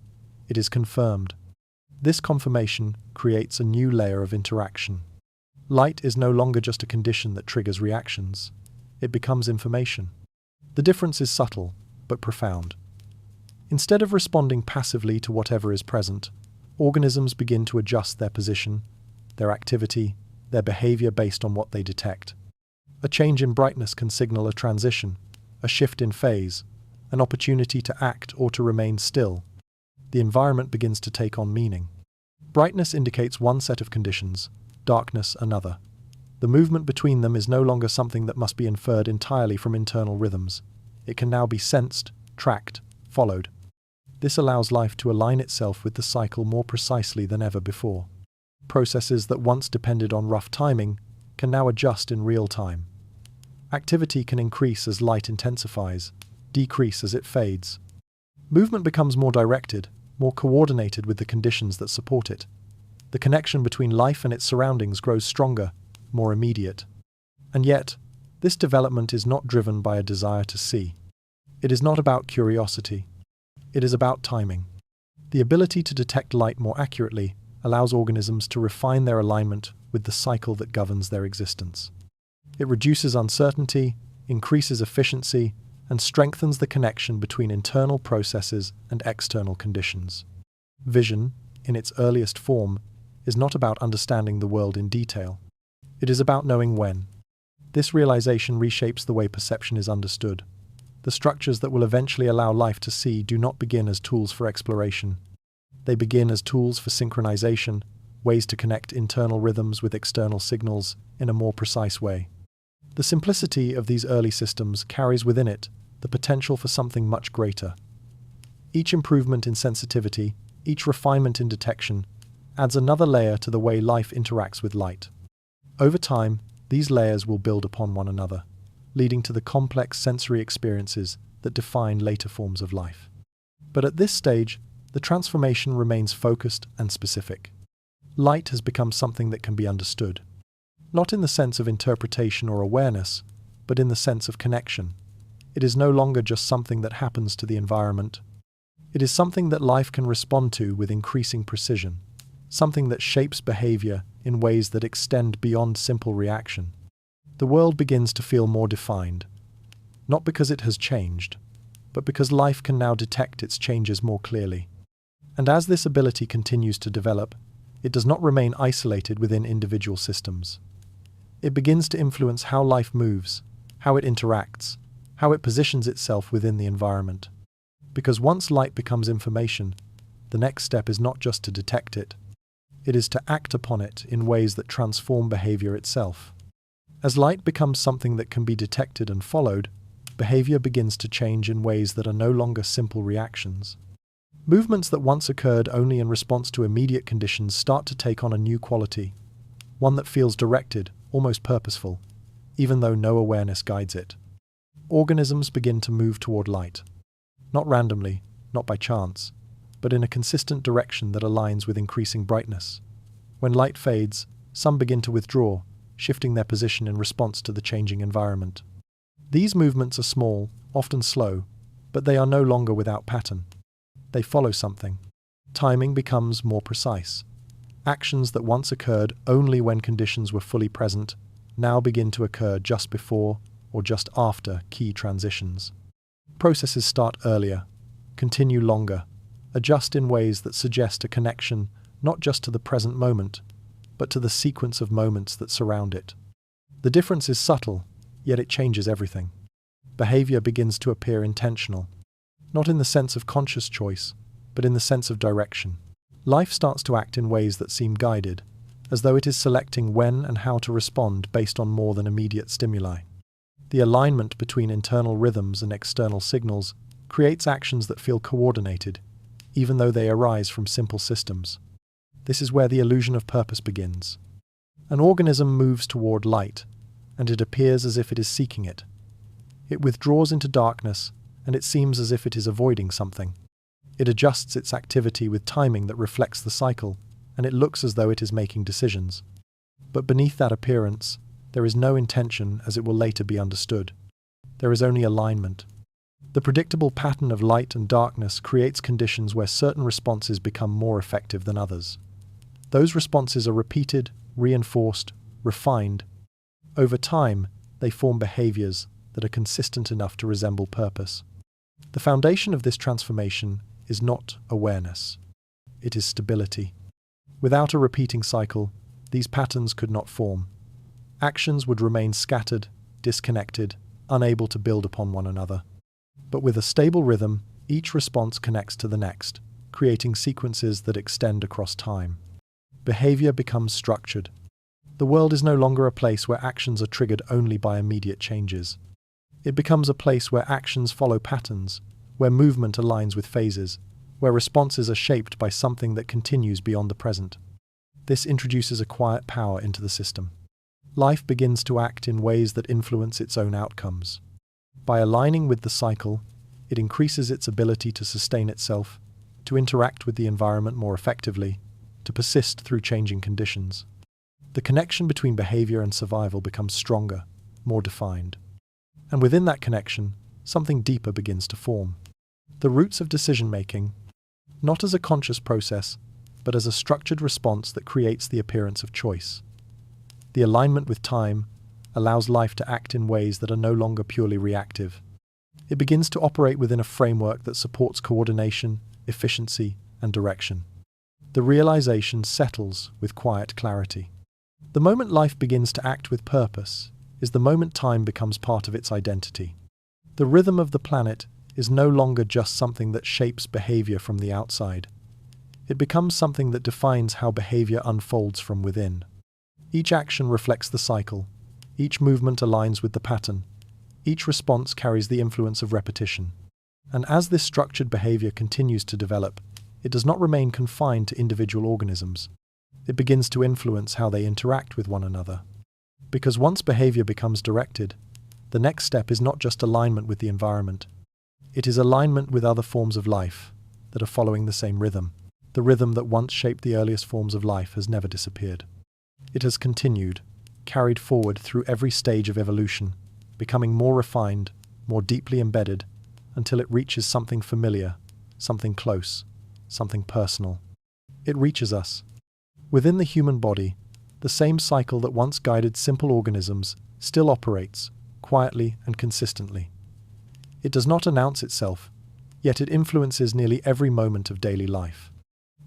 it is confirmed. This confirmation creates a new layer of interaction. Light is no longer just a condition that triggers reactions. It becomes information. The difference is subtle, but profound. Instead of responding passively to whatever is present, organisms begin to adjust their position, their activity, their behavior based on what they detect. A change in brightness can signal a transition, a shift in phase, an opportunity to act or to remain still. The environment begins to take on meaning. Brightness indicates one set of conditions, darkness another. The movement between them is no longer something that must be inferred entirely from internal rhythms. It can now be sensed, tracked, followed. This allows life to align itself with the cycle more precisely than ever before. Processes that once depended on rough timing can now adjust in real time. Activity can increase as light intensifies, decrease as it fades. Movement becomes more directed, more coordinated with the conditions that support it. The connection between life and its surroundings grows stronger, more immediate. And yet, this development is not driven by a desire to see. It is not about curiosity. It is about timing. The ability to detect light more accurately allows organisms to refine their alignment with the cycle that governs their existence. It reduces uncertainty, increases efficiency, and strengthens the connection between internal processes and external conditions. Vision, in its earliest form, is not about understanding the world in detail. It is about knowing when. This realization reshapes the way perception is understood. The structures that will eventually allow life to see do not begin as tools for exploration. They begin as tools for synchronization, ways to connect internal rhythms with external signals in a more precise way. The simplicity of these early systems carries within it the potential for something much greater. Each improvement in sensitivity, each refinement in detection, adds another layer to the way life interacts with light. Over time, these layers will build upon one another, leading to the complex sensory experiences that define later forms of life. But at this stage, the transformation remains focused and specific. Light has become something that can be understood, not in the sense of interpretation or awareness, but in the sense of connection. It is no longer just something that happens to the environment. It is something that life can respond to with increasing precision, something that shapes behavior in ways that extend beyond simple reaction. The world begins to feel more defined, not because it has changed, but because life can now detect its changes more clearly. And as this ability continues to develop, it does not remain isolated within individual systems. It begins to influence how life moves, how it interacts, how it positions itself within the environment. Because once light becomes information, the next step is not just to detect it. It is to act upon it in ways that transform behavior itself. As light becomes something that can be detected and followed, behavior begins to change in ways that are no longer simple reactions. Movements that once occurred only in response to immediate conditions start to take on a new quality, one that feels directed, almost purposeful, even though no awareness guides it. Organisms begin to move toward light. Not randomly, not by chance, but in a consistent direction that aligns with increasing brightness. When light fades, some begin to withdraw, shifting their position in response to the changing environment. These movements are small, often slow, but they are no longer without pattern. They follow something. Timing becomes more precise. Actions that once occurred only when conditions were fully present now begin to occur just before or just after key transitions. Processes start earlier, continue longer, adjust in ways that suggest a connection not just to the present moment, but to the sequence of moments that surround it. The difference is subtle, yet it changes everything. Behavior begins to appear intentional, not in the sense of conscious choice, but in the sense of direction. Life starts to act in ways that seem guided, as though it is selecting when and how to respond based on more than immediate stimuli. The alignment between internal rhythms and external signals creates actions that feel coordinated, even though they arise from simple systems. This is where the illusion of purpose begins. An organism moves toward light, and it appears as if it is seeking it. It withdraws into darkness, and it seems as if it is avoiding something. It adjusts its activity with timing that reflects the cycle, and it looks as though it is making decisions. But beneath that appearance, there is no intention as it will later be understood. There is only alignment. The predictable pattern of light and darkness creates conditions where certain responses become more effective than others. Those responses are repeated, reinforced, refined. Over time, they form behaviors that are consistent enough to resemble purpose. The foundation of this transformation is not awareness. It is stability. Without a repeating cycle, these patterns could not form. Actions would remain scattered, disconnected, unable to build upon one another. But with a stable rhythm, each response connects to the next, creating sequences that extend across time. Behavior becomes structured. The world is no longer a place where actions are triggered only by immediate changes. It becomes a place where actions follow patterns, where movement aligns with phases, where responses are shaped by something that continues beyond the present. This introduces a quiet power into the system. Life begins to act in ways that influence its own outcomes. By aligning with the cycle, it increases its ability to sustain itself, to interact with the environment more effectively, to persist through changing conditions. The connection between behavior and survival becomes stronger, more defined. And within that connection, something deeper begins to form. The roots of decision-making, not as a conscious process, but as a structured response that creates the appearance of choice. The alignment with time allows life to act in ways that are no longer purely reactive. It begins to operate within a framework that supports coordination, efficiency, and direction. The realization settles with quiet clarity. The moment life begins to act with purpose is the moment time becomes part of its identity. The rhythm of the planet is no longer just something that shapes behavior from the outside. It becomes something that defines how behavior unfolds from within. Each action reflects the cycle. Each movement aligns with the pattern. Each response carries the influence of repetition. And as this structured behavior continues to develop, it does not remain confined to individual organisms. It begins to influence how they interact with one another. Because once behavior becomes directed, the next step is not just alignment with the environment. It is alignment with other forms of life that are following the same rhythm. The rhythm that once shaped the earliest forms of life has never disappeared. It has continued, carried forward through every stage of evolution, becoming more refined, more deeply embedded, until it reaches something familiar, something close, something personal. It reaches us. Within the human body, the same cycle that once guided simple organisms still operates, quietly and consistently. It does not announce itself, yet it influences nearly every moment of daily life.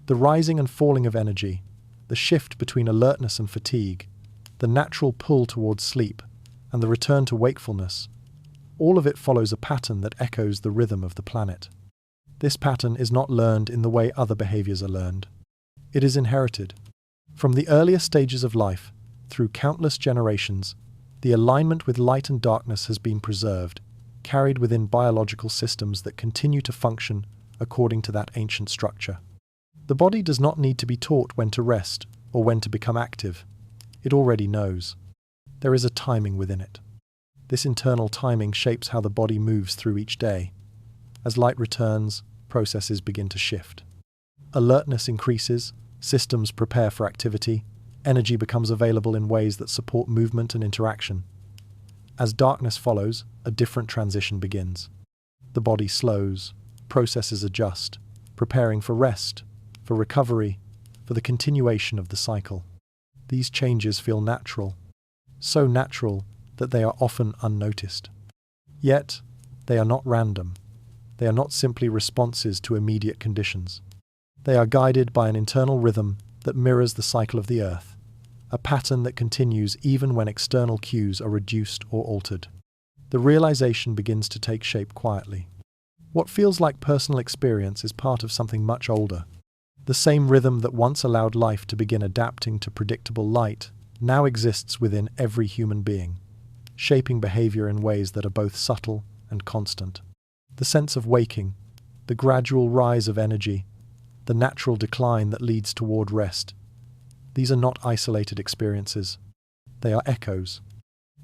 The rising and falling of energy, the shift between alertness and fatigue, the natural pull towards sleep, and the return to wakefulness, all of it follows a pattern that echoes the rhythm of the planet. This pattern is not learned in the way other behaviors are learned. It is inherited. From the earliest stages of life, through countless generations, The alignment with light and darkness has been preserved, carried within biological systems that continue to function according to that ancient structure. The body does not need to be taught when to rest or when to become active. It already knows. There is a timing within it. This internal timing shapes how the body moves through each day. As light returns, processes begin to shift. Alertness increases, systems prepare for activity, energy becomes available in ways that support movement and interaction. As darkness follows, a different transition begins. The body slows, processes adjust, preparing for rest, for recovery, for the continuation of the cycle. These changes feel natural, so natural that they are often unnoticed. Yet, they are not random. They are not simply responses to immediate conditions. They are guided by an internal rhythm that mirrors the cycle of the earth, a pattern that continues even when external cues are reduced or altered. The realization begins to take shape quietly. What feels like personal experience is part of something much older. The same rhythm that once allowed life to begin adapting to predictable light now exists within every human being, shaping behavior in ways that are both subtle and constant. The sense of waking, the gradual rise of energy, the natural decline that leads toward rest. These are not isolated experiences. They are echoes.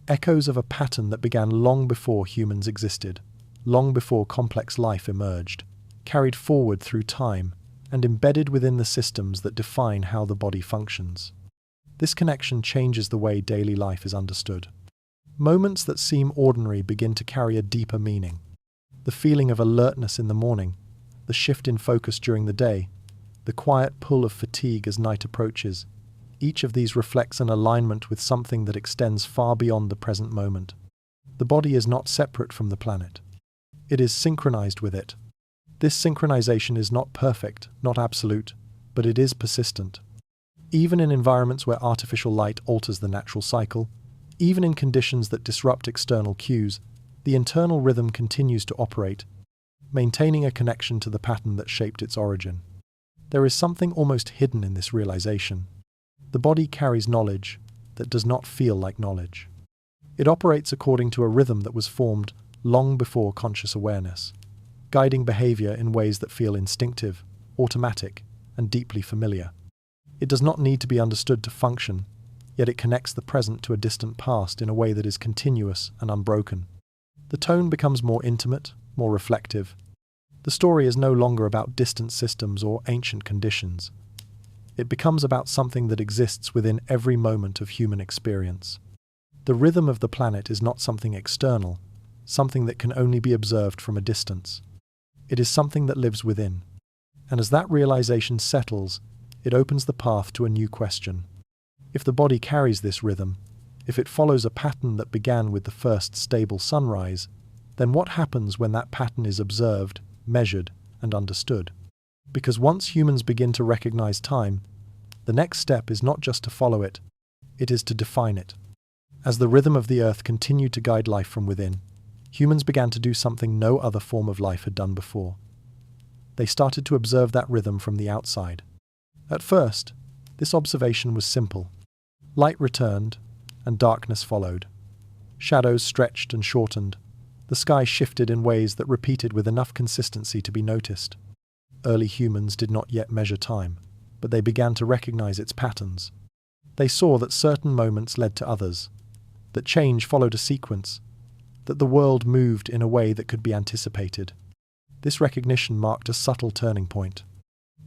Echoes of a pattern that began long before humans existed, long before complex life emerged, carried forward through time, and embedded within the systems that define how the body functions. This connection changes the way daily life is understood. Moments that seem ordinary begin to carry a deeper meaning. The feeling of alertness in the morning, the shift in focus during the day, the quiet pull of fatigue as night approaches, each of these reflects an alignment with something that extends far beyond the present moment. The body is not separate from the planet. It is synchronized with it. This synchronization is not perfect, not absolute, but it is persistent. Even in environments where artificial light alters the natural cycle, even in conditions that disrupt external cues, the internal rhythm continues to operate, maintaining a connection to the pattern that shaped its origin. There is something almost hidden in this realization. The body carries knowledge that does not feel like knowledge. It operates according to a rhythm that was formed long before conscious awareness, guiding behavior in ways that feel instinctive, automatic, and deeply familiar. It does not need to be understood to function, yet it connects the present to a distant past in a way that is continuous and unbroken. The tone becomes more intimate, more reflective. The story is no longer about distant systems or ancient conditions. It becomes about something that exists within every moment of human experience. The rhythm of the planet is not something external, something that can only be observed from a distance. It is something that lives within. And as that realization settles, it opens the path to a new question. If the body carries this rhythm, if it follows a pattern that began with the first stable sunrise, then what happens when that pattern is observed, measured, and understood? Because once humans begin to recognize time, the next step is not just to follow it, it is to define it. As the rhythm of the earth continued to guide life from within, humans began to do something no other form of life had done before. They started to observe that rhythm from the outside. At first, this observation was simple. Light returned, and darkness followed. Shadows stretched and shortened. The sky shifted in ways that repeated with enough consistency to be noticed. Early humans did not yet measure time, but they began to recognize its patterns. They saw that certain moments led to others, that change followed a sequence, that the world moved in a way that could be anticipated. This recognition marked a subtle turning point.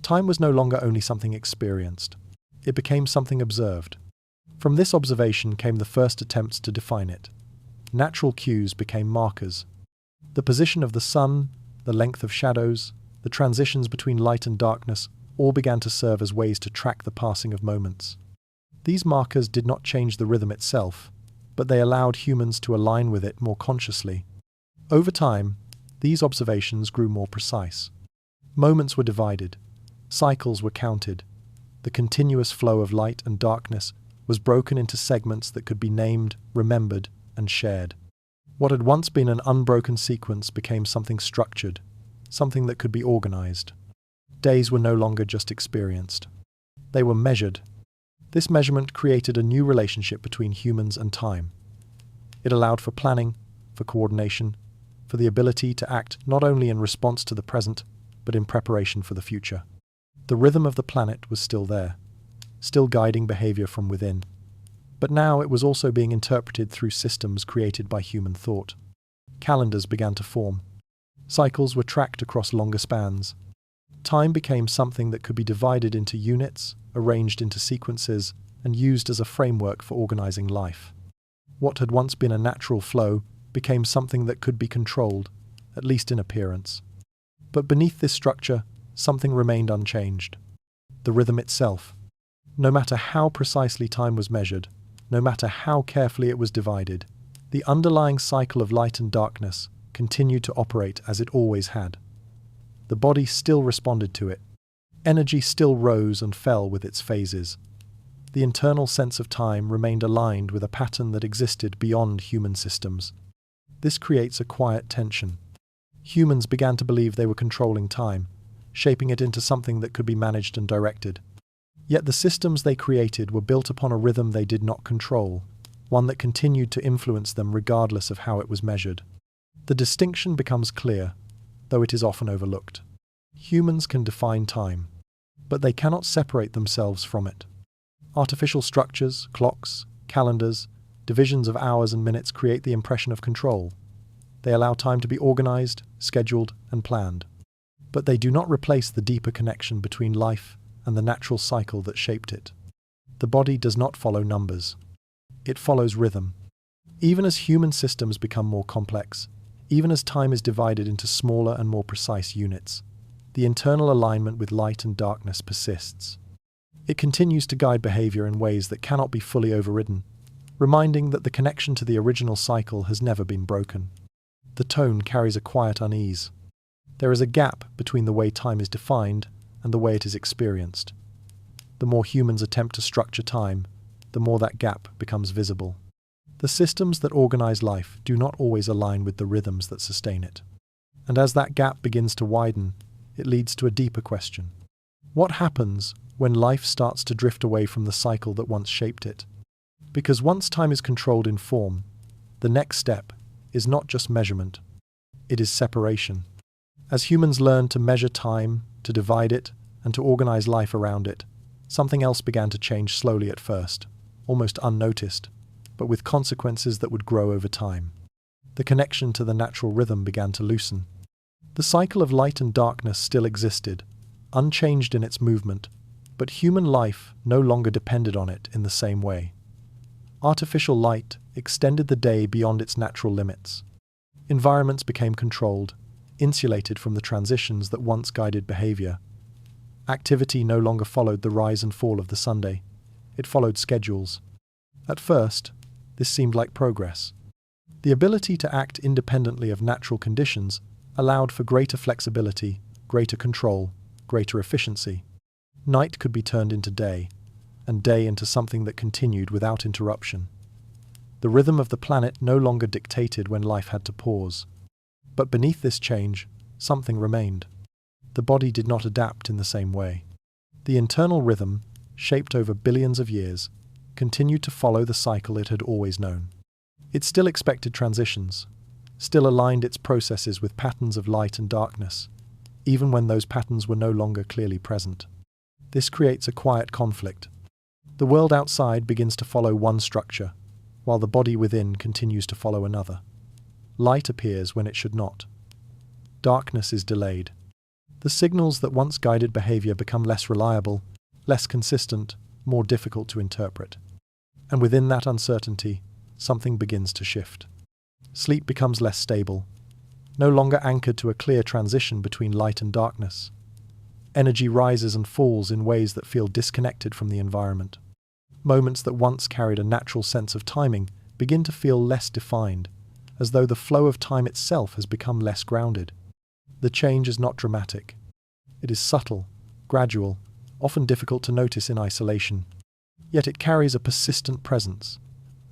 Time was no longer only something experienced. It became something observed. From this observation came the first attempts to define it. Natural cues became markers. The position of the sun, the length of shadows, the transitions between light and darkness all began to serve as ways to track the passing of moments. These markers did not change the rhythm itself, but they allowed humans to align with it more consciously. Over time, these observations grew more precise. Moments were divided. Cycles were counted. The continuous flow of light and darkness was broken into segments that could be named, remembered, and shared. What had once been an unbroken sequence became something structured, something that could be organized. Days were no longer just experienced. They were measured. This measurement created a new relationship between humans and time. It allowed for planning, for coordination, for the ability to act not only in response to the present, but in preparation for the future. The rhythm of the planet was still there, still guiding behavior from within. But now it was also being interpreted through systems created by human thought. Calendars began to form. Cycles were tracked across longer spans. Time became something that could be divided into units, arranged into sequences, and used as a framework for organizing life. What had once been a natural flow became something that could be controlled, at least in appearance. But beneath this structure, something remained unchanged. The rhythm itself. No matter how precisely time was measured, no matter how carefully it was divided, the underlying cycle of light and darkness continued to operate as it always had. The body still responded to it. Energy still rose and fell with its phases. The internal sense of time remained aligned with a pattern that existed beyond human systems. This creates a quiet tension. Humans began to believe they were controlling time, shaping it into something that could be managed and directed. Yet the systems they created were built upon a rhythm they did not control, one that continued to influence them regardless of how it was measured. The distinction becomes clear, though it is often overlooked. Humans can define time, but they cannot separate themselves from it. Artificial structures, clocks, calendars, divisions of hours and minutes create the impression of control. They allow time to be organized, scheduled, and planned. But they do not replace the deeper connection between life and the natural cycle that shaped it. The body does not follow numbers. It follows rhythm. Even as human systems become more complex, even as time is divided into smaller and more precise units, the internal alignment with light and darkness persists. It continues to guide behavior in ways that cannot be fully overridden, reminding that the connection to the original cycle has never been broken. The tone carries a quiet unease. There is a gap between the way time is defined and the way it is experienced. The more humans attempt to structure time, the more that gap becomes visible. The systems that organize life do not always align with the rhythms that sustain it. And as that gap begins to widen, it leads to a deeper question. What happens when life starts to drift away from the cycle that once shaped it? Because once time is controlled in form, the next step is not just measurement, it is separation. As humans learned to measure time, to divide it, and to organize life around it, something else began to change slowly at first, almost unnoticed, but with consequences that would grow over time. The connection to the natural rhythm began to loosen. The cycle of light and darkness still existed, unchanged in its movement, but human life no longer depended on it in the same way. Artificial light extended the day beyond its natural limits. Environments became controlled, insulated from the transitions that once guided behavior. Activity no longer followed the rise and fall of the Sunday. It followed schedules. At first, this seemed like progress. The ability to act independently of natural conditions allowed for greater flexibility, greater control, greater efficiency. Night could be turned into day, and day into something that continued without interruption. The rhythm of the planet no longer dictated when life had to pause. But beneath this change, something remained. The body did not adapt in the same way. The internal rhythm, shaped over billions of years, continued to follow the cycle it had always known. It still expected transitions, still aligned its processes with patterns of light and darkness, even when those patterns were no longer clearly present. This creates a quiet conflict. The world outside begins to follow one structure, while the body within continues to follow another. Light appears when it should not. Darkness is delayed. The signals that once guided behavior become less reliable, less consistent, more difficult to interpret. And within that uncertainty, something begins to shift. Sleep becomes less stable, no longer anchored to a clear transition between light and darkness. Energy rises and falls in ways that feel disconnected from the environment. Moments that once carried a natural sense of timing begin to feel less defined, as though the flow of time itself has become less grounded. The change is not dramatic. It is subtle, gradual, often difficult to notice in isolation. Yet it carries a persistent presence,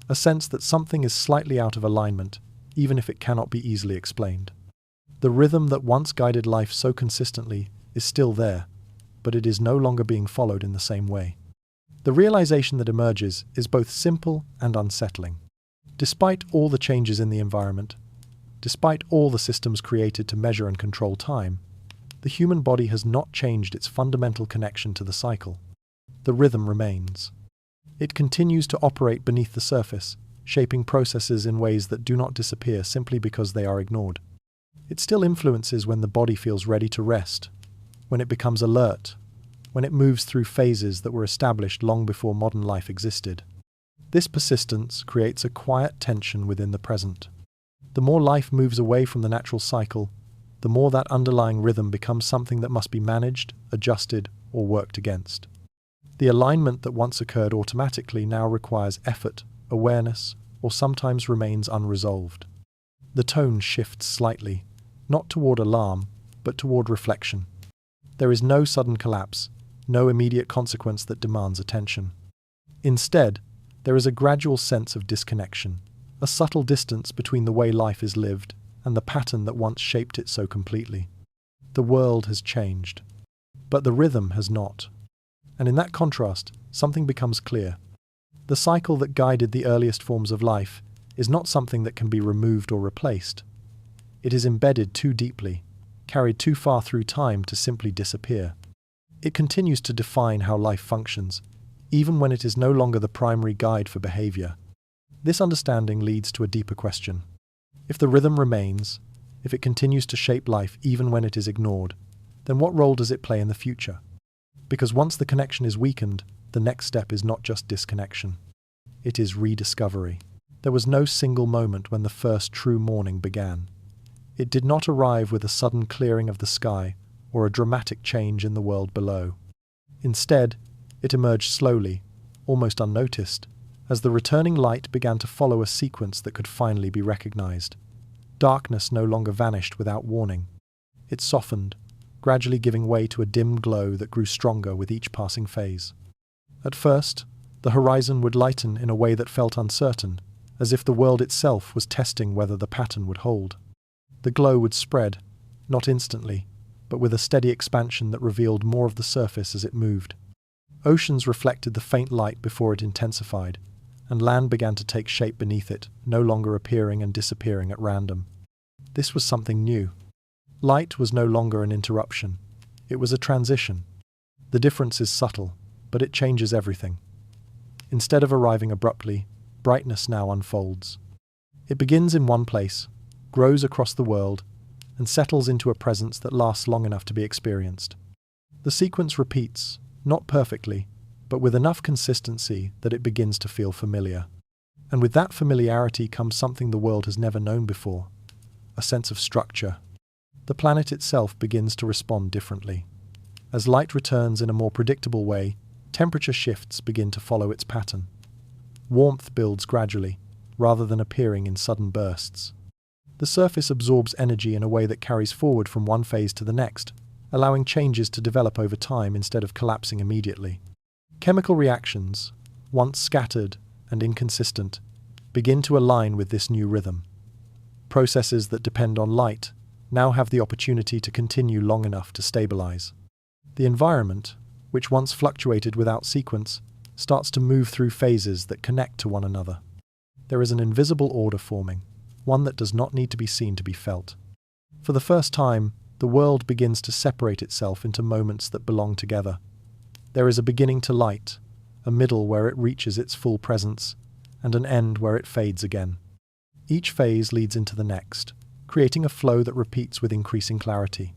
a sense that something is slightly out of alignment, even if it cannot be easily explained. The rhythm that once guided life so consistently is still there, but it is no longer being followed in the same way. The realization that emerges is both simple and unsettling. Despite all the changes in the environment, despite all the systems created to measure and control time, the human body has not changed its fundamental connection to the cycle. The rhythm remains. It continues to operate beneath the surface, shaping processes in ways that do not disappear simply because they are ignored. It still influences when the body feels ready to rest, when it becomes alert, when it moves through phases that were established long before modern life existed. This persistence creates a quiet tension within the present. The more life moves away from the natural cycle, the more that underlying rhythm becomes something that must be managed, adjusted, or worked against. The alignment that once occurred automatically now requires effort, awareness, or sometimes remains unresolved. The tone shifts slightly, not toward alarm, but toward reflection. There is no sudden collapse, no immediate consequence that demands attention. Instead, there is a gradual sense of disconnection, a subtle distance between the way life is lived and the pattern that once shaped it so completely. The world has changed, but the rhythm has not. And in that contrast, something becomes clear. The cycle that guided the earliest forms of life is not something that can be removed or replaced. It is embedded too deeply, carried too far through time to simply disappear. It continues to define how life functions, even when it is no longer the primary guide for behavior. This understanding leads to a deeper question. If the rhythm remains, if it continues to shape life even when it is ignored, then what role does it play in the future? Because once the connection is weakened, the next step is not just disconnection. It is rediscovery. There was no single moment when the first true morning began. It did not arrive with a sudden clearing of the sky or a dramatic change in the world below. Instead, it emerged slowly, almost unnoticed, as the returning light began to follow a sequence that could finally be recognized. Darkness no longer vanished without warning. It softened, gradually giving way to a dim glow that grew stronger with each passing phase. At first, the horizon would lighten in a way that felt uncertain, as if the world itself was testing whether the pattern would hold. The glow would spread, not instantly, but with a steady expansion that revealed more of the surface as it moved. Oceans reflected the faint light before it intensified, and land began to take shape beneath it, no longer appearing and disappearing at random. This was something new. Light was no longer an interruption. It was a transition. The difference is subtle, but it changes everything. Instead of arriving abruptly, brightness now unfolds. It begins in one place, grows across the world, and settles into a presence that lasts long enough to be experienced. The sequence repeats, not perfectly, but with enough consistency that it begins to feel familiar. And with that familiarity comes something the world has never known before, a sense of structure. The planet itself begins to respond differently. As light returns in a more predictable way, temperature shifts begin to follow its pattern. Warmth builds gradually, rather than appearing in sudden bursts. The surface absorbs energy in a way that carries forward from one phase to the next, allowing changes to develop over time instead of collapsing immediately. Chemical reactions, once scattered and inconsistent, begin to align with this new rhythm. Processes that depend on light now have the opportunity to continue long enough to stabilize. The environment, which once fluctuated without sequence, starts to move through phases that connect to one another. There is an invisible order forming, one that does not need to be seen to be felt. For the first time, the world begins to separate itself into moments that belong together. There is a beginning to light, a middle where it reaches its full presence, and an end where it fades again. Each phase leads into the next, creating a flow that repeats with increasing clarity.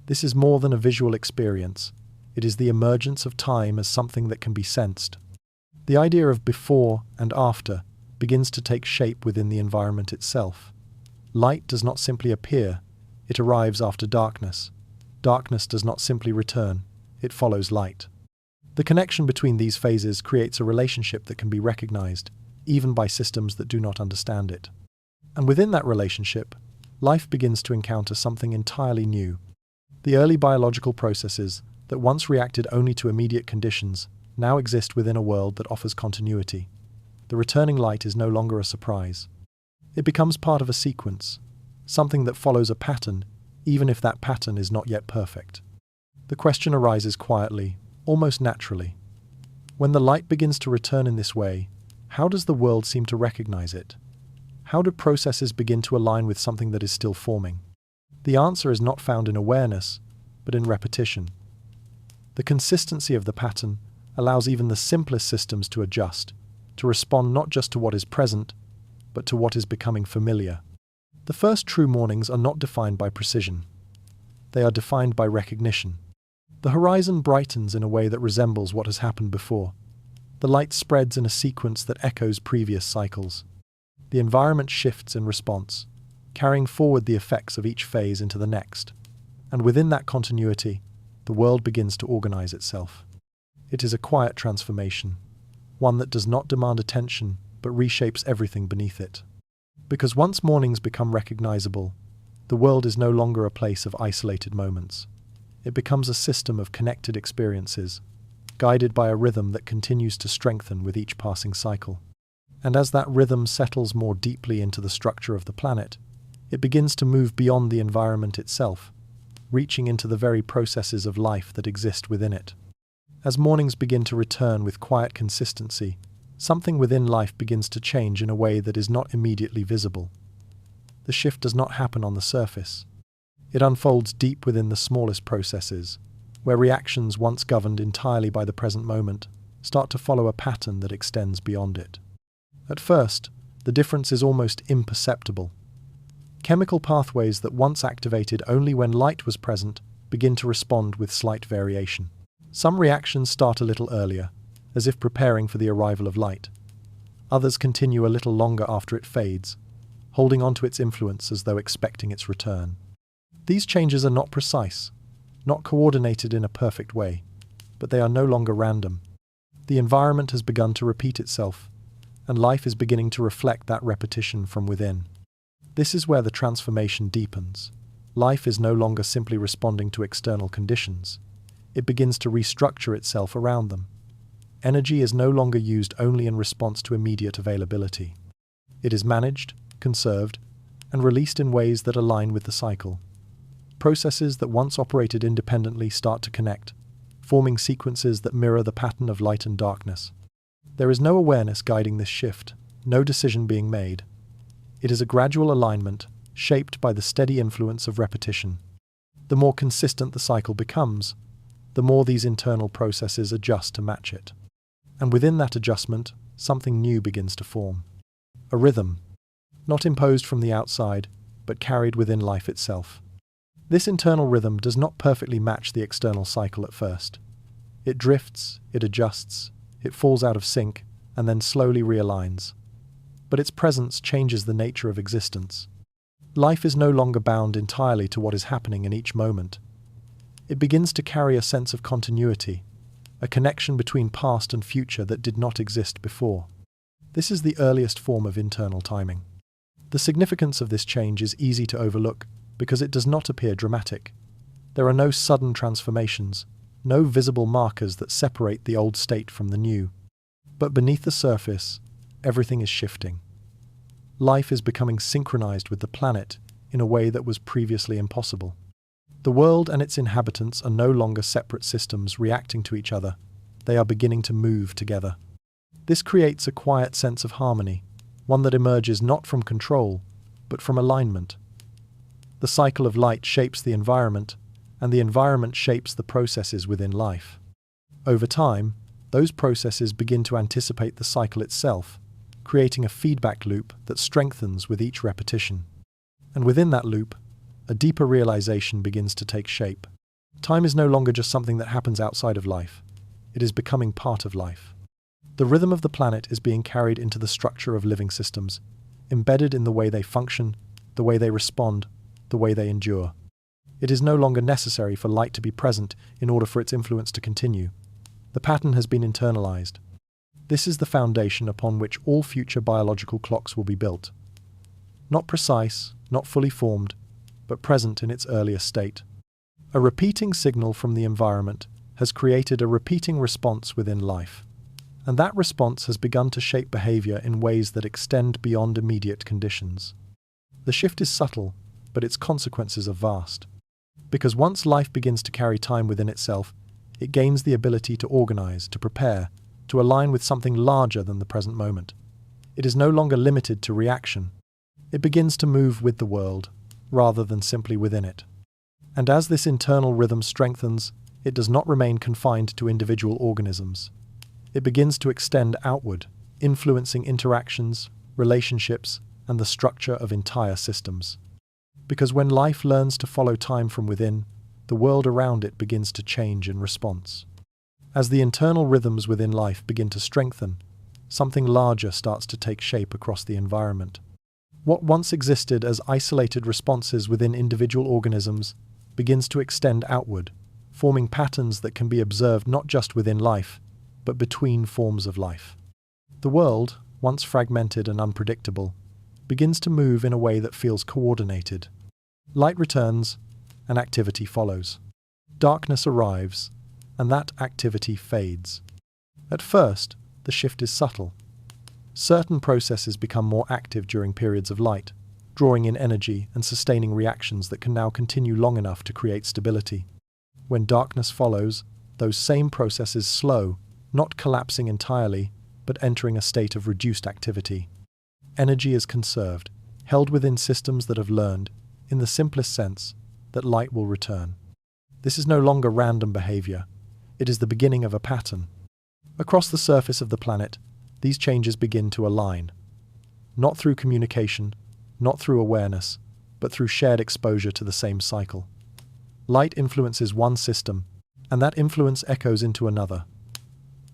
This is more than a visual experience. It is the emergence of time as something that can be sensed. The idea of before and after begins to take shape within the environment itself. Light does not simply appear, it arrives after darkness. Darkness does not simply return, it follows light. The connection between these phases creates a relationship that can be recognized, even by systems that do not understand it. And within that relationship, life begins to encounter something entirely new. The early biological processes that once reacted only to immediate conditions now exist within a world that offers continuity. The returning light is no longer a surprise. It becomes part of a sequence, something that follows a pattern, even if that pattern is not yet perfect. The question arises quietly, almost naturally. When the light begins to return in this way, how does the world seem to recognize it? How do processes begin to align with something that is still forming? The answer is not found in awareness, but in repetition. The consistency of the pattern allows even the simplest systems to adjust, to respond not just to what is present, but to what is becoming familiar. The first true mornings are not defined by precision. They are defined by recognition. The horizon brightens in a way that resembles what has happened before. The light spreads in a sequence that echoes previous cycles. The environment shifts in response, carrying forward the effects of each phase into the next. And within that continuity, the world begins to organize itself. It is a quiet transformation, one that does not demand attention but reshapes everything beneath it. Because once mornings become recognizable, the world is no longer a place of isolated moments. It becomes a system of connected experiences, guided by a rhythm that continues to strengthen with each passing cycle. And as that rhythm settles more deeply into the structure of the planet, it begins to move beyond the environment itself, reaching into the very processes of life that exist within it. As mornings begin to return with quiet consistency, something within life begins to change in a way that is not immediately visible. The shift does not happen on the surface. It unfolds deep within the smallest processes, where reactions once governed entirely by the present moment start to follow a pattern that extends beyond it. At first, the difference is almost imperceptible. Chemical pathways that once activated only when light was present begin to respond with slight variation. Some reactions start a little earlier, as if preparing for the arrival of light. Others continue a little longer after it fades, holding on to its influence as though expecting its return. These changes are not precise, not coordinated in a perfect way, but they are no longer random. The environment has begun to repeat itself, and life is beginning to reflect that repetition from within. This is where the transformation deepens. Life is no longer simply responding to external conditions. It begins to restructure itself around them. Energy is no longer used only in response to immediate availability. It is managed, conserved, and released in ways that align with the cycle. Processes that once operated independently start to connect, forming sequences that mirror the pattern of light and darkness. There is no awareness guiding this shift, no decision being made. It is a gradual alignment, shaped by the steady influence of repetition. The more consistent the cycle becomes, the more these internal processes adjust to match it. And within that adjustment, something new begins to form. A rhythm, not imposed from the outside, but carried within life itself. This internal rhythm does not perfectly match the external cycle at first. It drifts, it adjusts, it falls out of sync, and then slowly realigns. But its presence changes the nature of existence. Life is no longer bound entirely to what is happening in each moment. It begins to carry a sense of continuity, a connection between past and future that did not exist before. This is the earliest form of internal timing. The significance of this change is easy to overlook because it does not appear dramatic. There are no sudden transformations, no visible markers that separate the old state from the new. But beneath the surface, everything is shifting. Life is becoming synchronized with the planet in a way that was previously impossible. The world and its inhabitants are no longer separate systems reacting to each other. They are beginning to move together. This creates a quiet sense of harmony, one that emerges not from control, but from alignment. The cycle of light shapes the environment, and the environment shapes the processes within life. Over time, those processes begin to anticipate the cycle itself, creating a feedback loop that strengthens with each repetition. And within that loop, a deeper realization begins to take shape. Time is no longer just something that happens outside of life. It is becoming part of life. The rhythm of the planet is being carried into the structure of living systems, embedded in the way they function, the way they respond, the way they endure. It is no longer necessary for light to be present in order for its influence to continue. The pattern has been internalized. This is the foundation upon which all future biological clocks will be built. Not precise, not fully formed, but present in its earliest state. A repeating signal from the environment has created a repeating response within life, and that response has begun to shape behavior in ways that extend beyond immediate conditions. The shift is subtle, but its consequences are vast. Because once life begins to carry time within itself, it gains the ability to organize, to prepare, to align with something larger than the present moment. It is no longer limited to reaction. It begins to move with the world, rather than simply within it. And as this internal rhythm strengthens, it does not remain confined to individual organisms. It begins to extend outward, influencing interactions, relationships, and the structure of entire systems. Because when life learns to follow time from within, the world around it begins to change in response. As the internal rhythms within life begin to strengthen, something larger starts to take shape across the environment. What once existed as isolated responses within individual organisms begins to extend outward, forming patterns that can be observed not just within life, but between forms of life. The world, once fragmented and unpredictable, begins to move in a way that feels coordinated. Light returns, and activity follows. Darkness arrives, and that activity fades. At first, the shift is subtle. Certain processes become more active during periods of light, drawing in energy and sustaining reactions that can now continue long enough to create stability. When darkness follows, those same processes slow, not collapsing entirely, but entering a state of reduced activity. Energy is conserved, held within systems that have learned, in the simplest sense, that light will return. This is no longer random behavior. It is the beginning of a pattern. Across the surface of the planet, these changes begin to align. Not through communication, not through awareness, but through shared exposure to the same cycle. Light influences one system, and that influence echoes into another.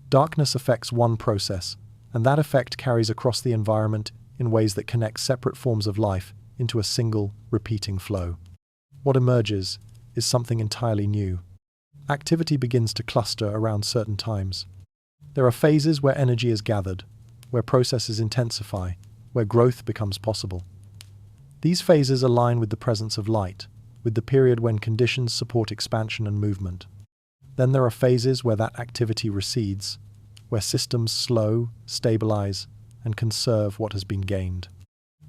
Darkness affects one process, and that effect carries across the environment in ways that connect separate forms of life into a single, repeating flow. What emerges is something entirely new. Activity begins to cluster around certain times. There are phases where energy is gathered, where processes intensify, where growth becomes possible. These phases align with the presence of light, with the period when conditions support expansion and movement. Then there are phases where that activity recedes, where systems slow, stabilize, and conserve what has been gained.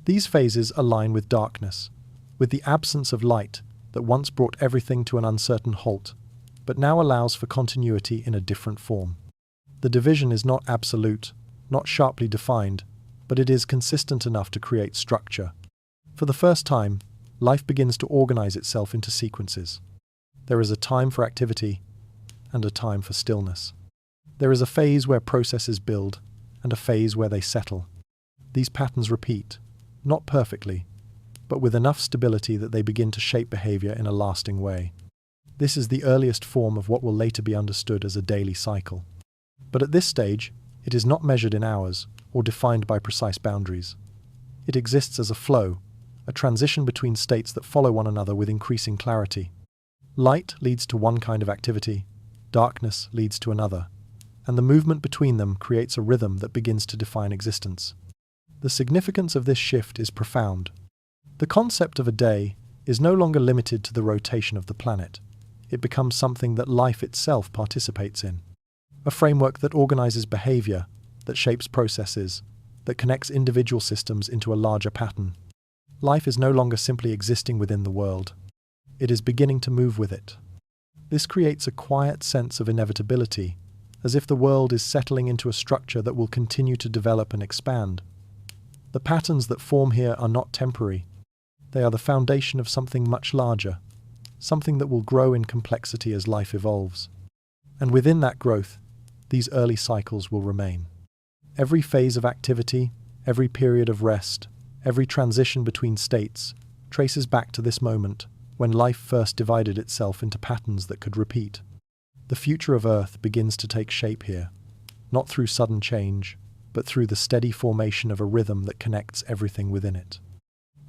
These phases align with darkness, with the absence of light that once brought everything to an uncertain halt, but now allows for continuity in a different form. The division is not absolute, not sharply defined, but it is consistent enough to create structure. For the first time, life begins to organize itself into sequences. There is a time for activity and a time for stillness. There is a phase where processes build and a phase where they settle. These patterns repeat, not perfectly, but with enough stability that they begin to shape behavior in a lasting way. This is the earliest form of what will later be understood as a daily cycle. But at this stage, it is not measured in hours or defined by precise boundaries. It exists as a flow, a transition between states that follow one another with increasing clarity. Light leads to one kind of activity, darkness leads to another, and the movement between them creates a rhythm that begins to define existence. The significance of this shift is profound. The concept of a day is no longer limited to the rotation of the planet. It becomes something that life itself participates in. A framework that organizes behavior, that shapes processes, that connects individual systems into a larger pattern. Life is no longer simply existing within the world. It is beginning to move with it. This creates a quiet sense of inevitability, as if the world is settling into a structure that will continue to develop and expand. The patterns that form here are not temporary. They are the foundation of something much larger, something that will grow in complexity as life evolves. And within that growth, these early cycles will remain. Every phase of activity, every period of rest, every transition between states traces back to this moment when life first divided itself into patterns that could repeat. The future of Earth begins to take shape here, not through sudden change, but through the steady formation of a rhythm that connects everything within it.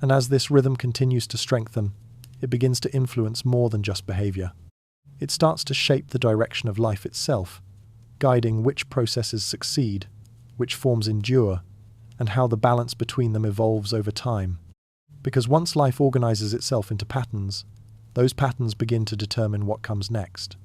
And as this rhythm continues to strengthen, it begins to influence more than just behavior. It starts to shape the direction of life itself, guiding which processes succeed, which forms endure, and how the balance between them evolves over time. Because once life organizes itself into patterns, those patterns begin to determine what comes next.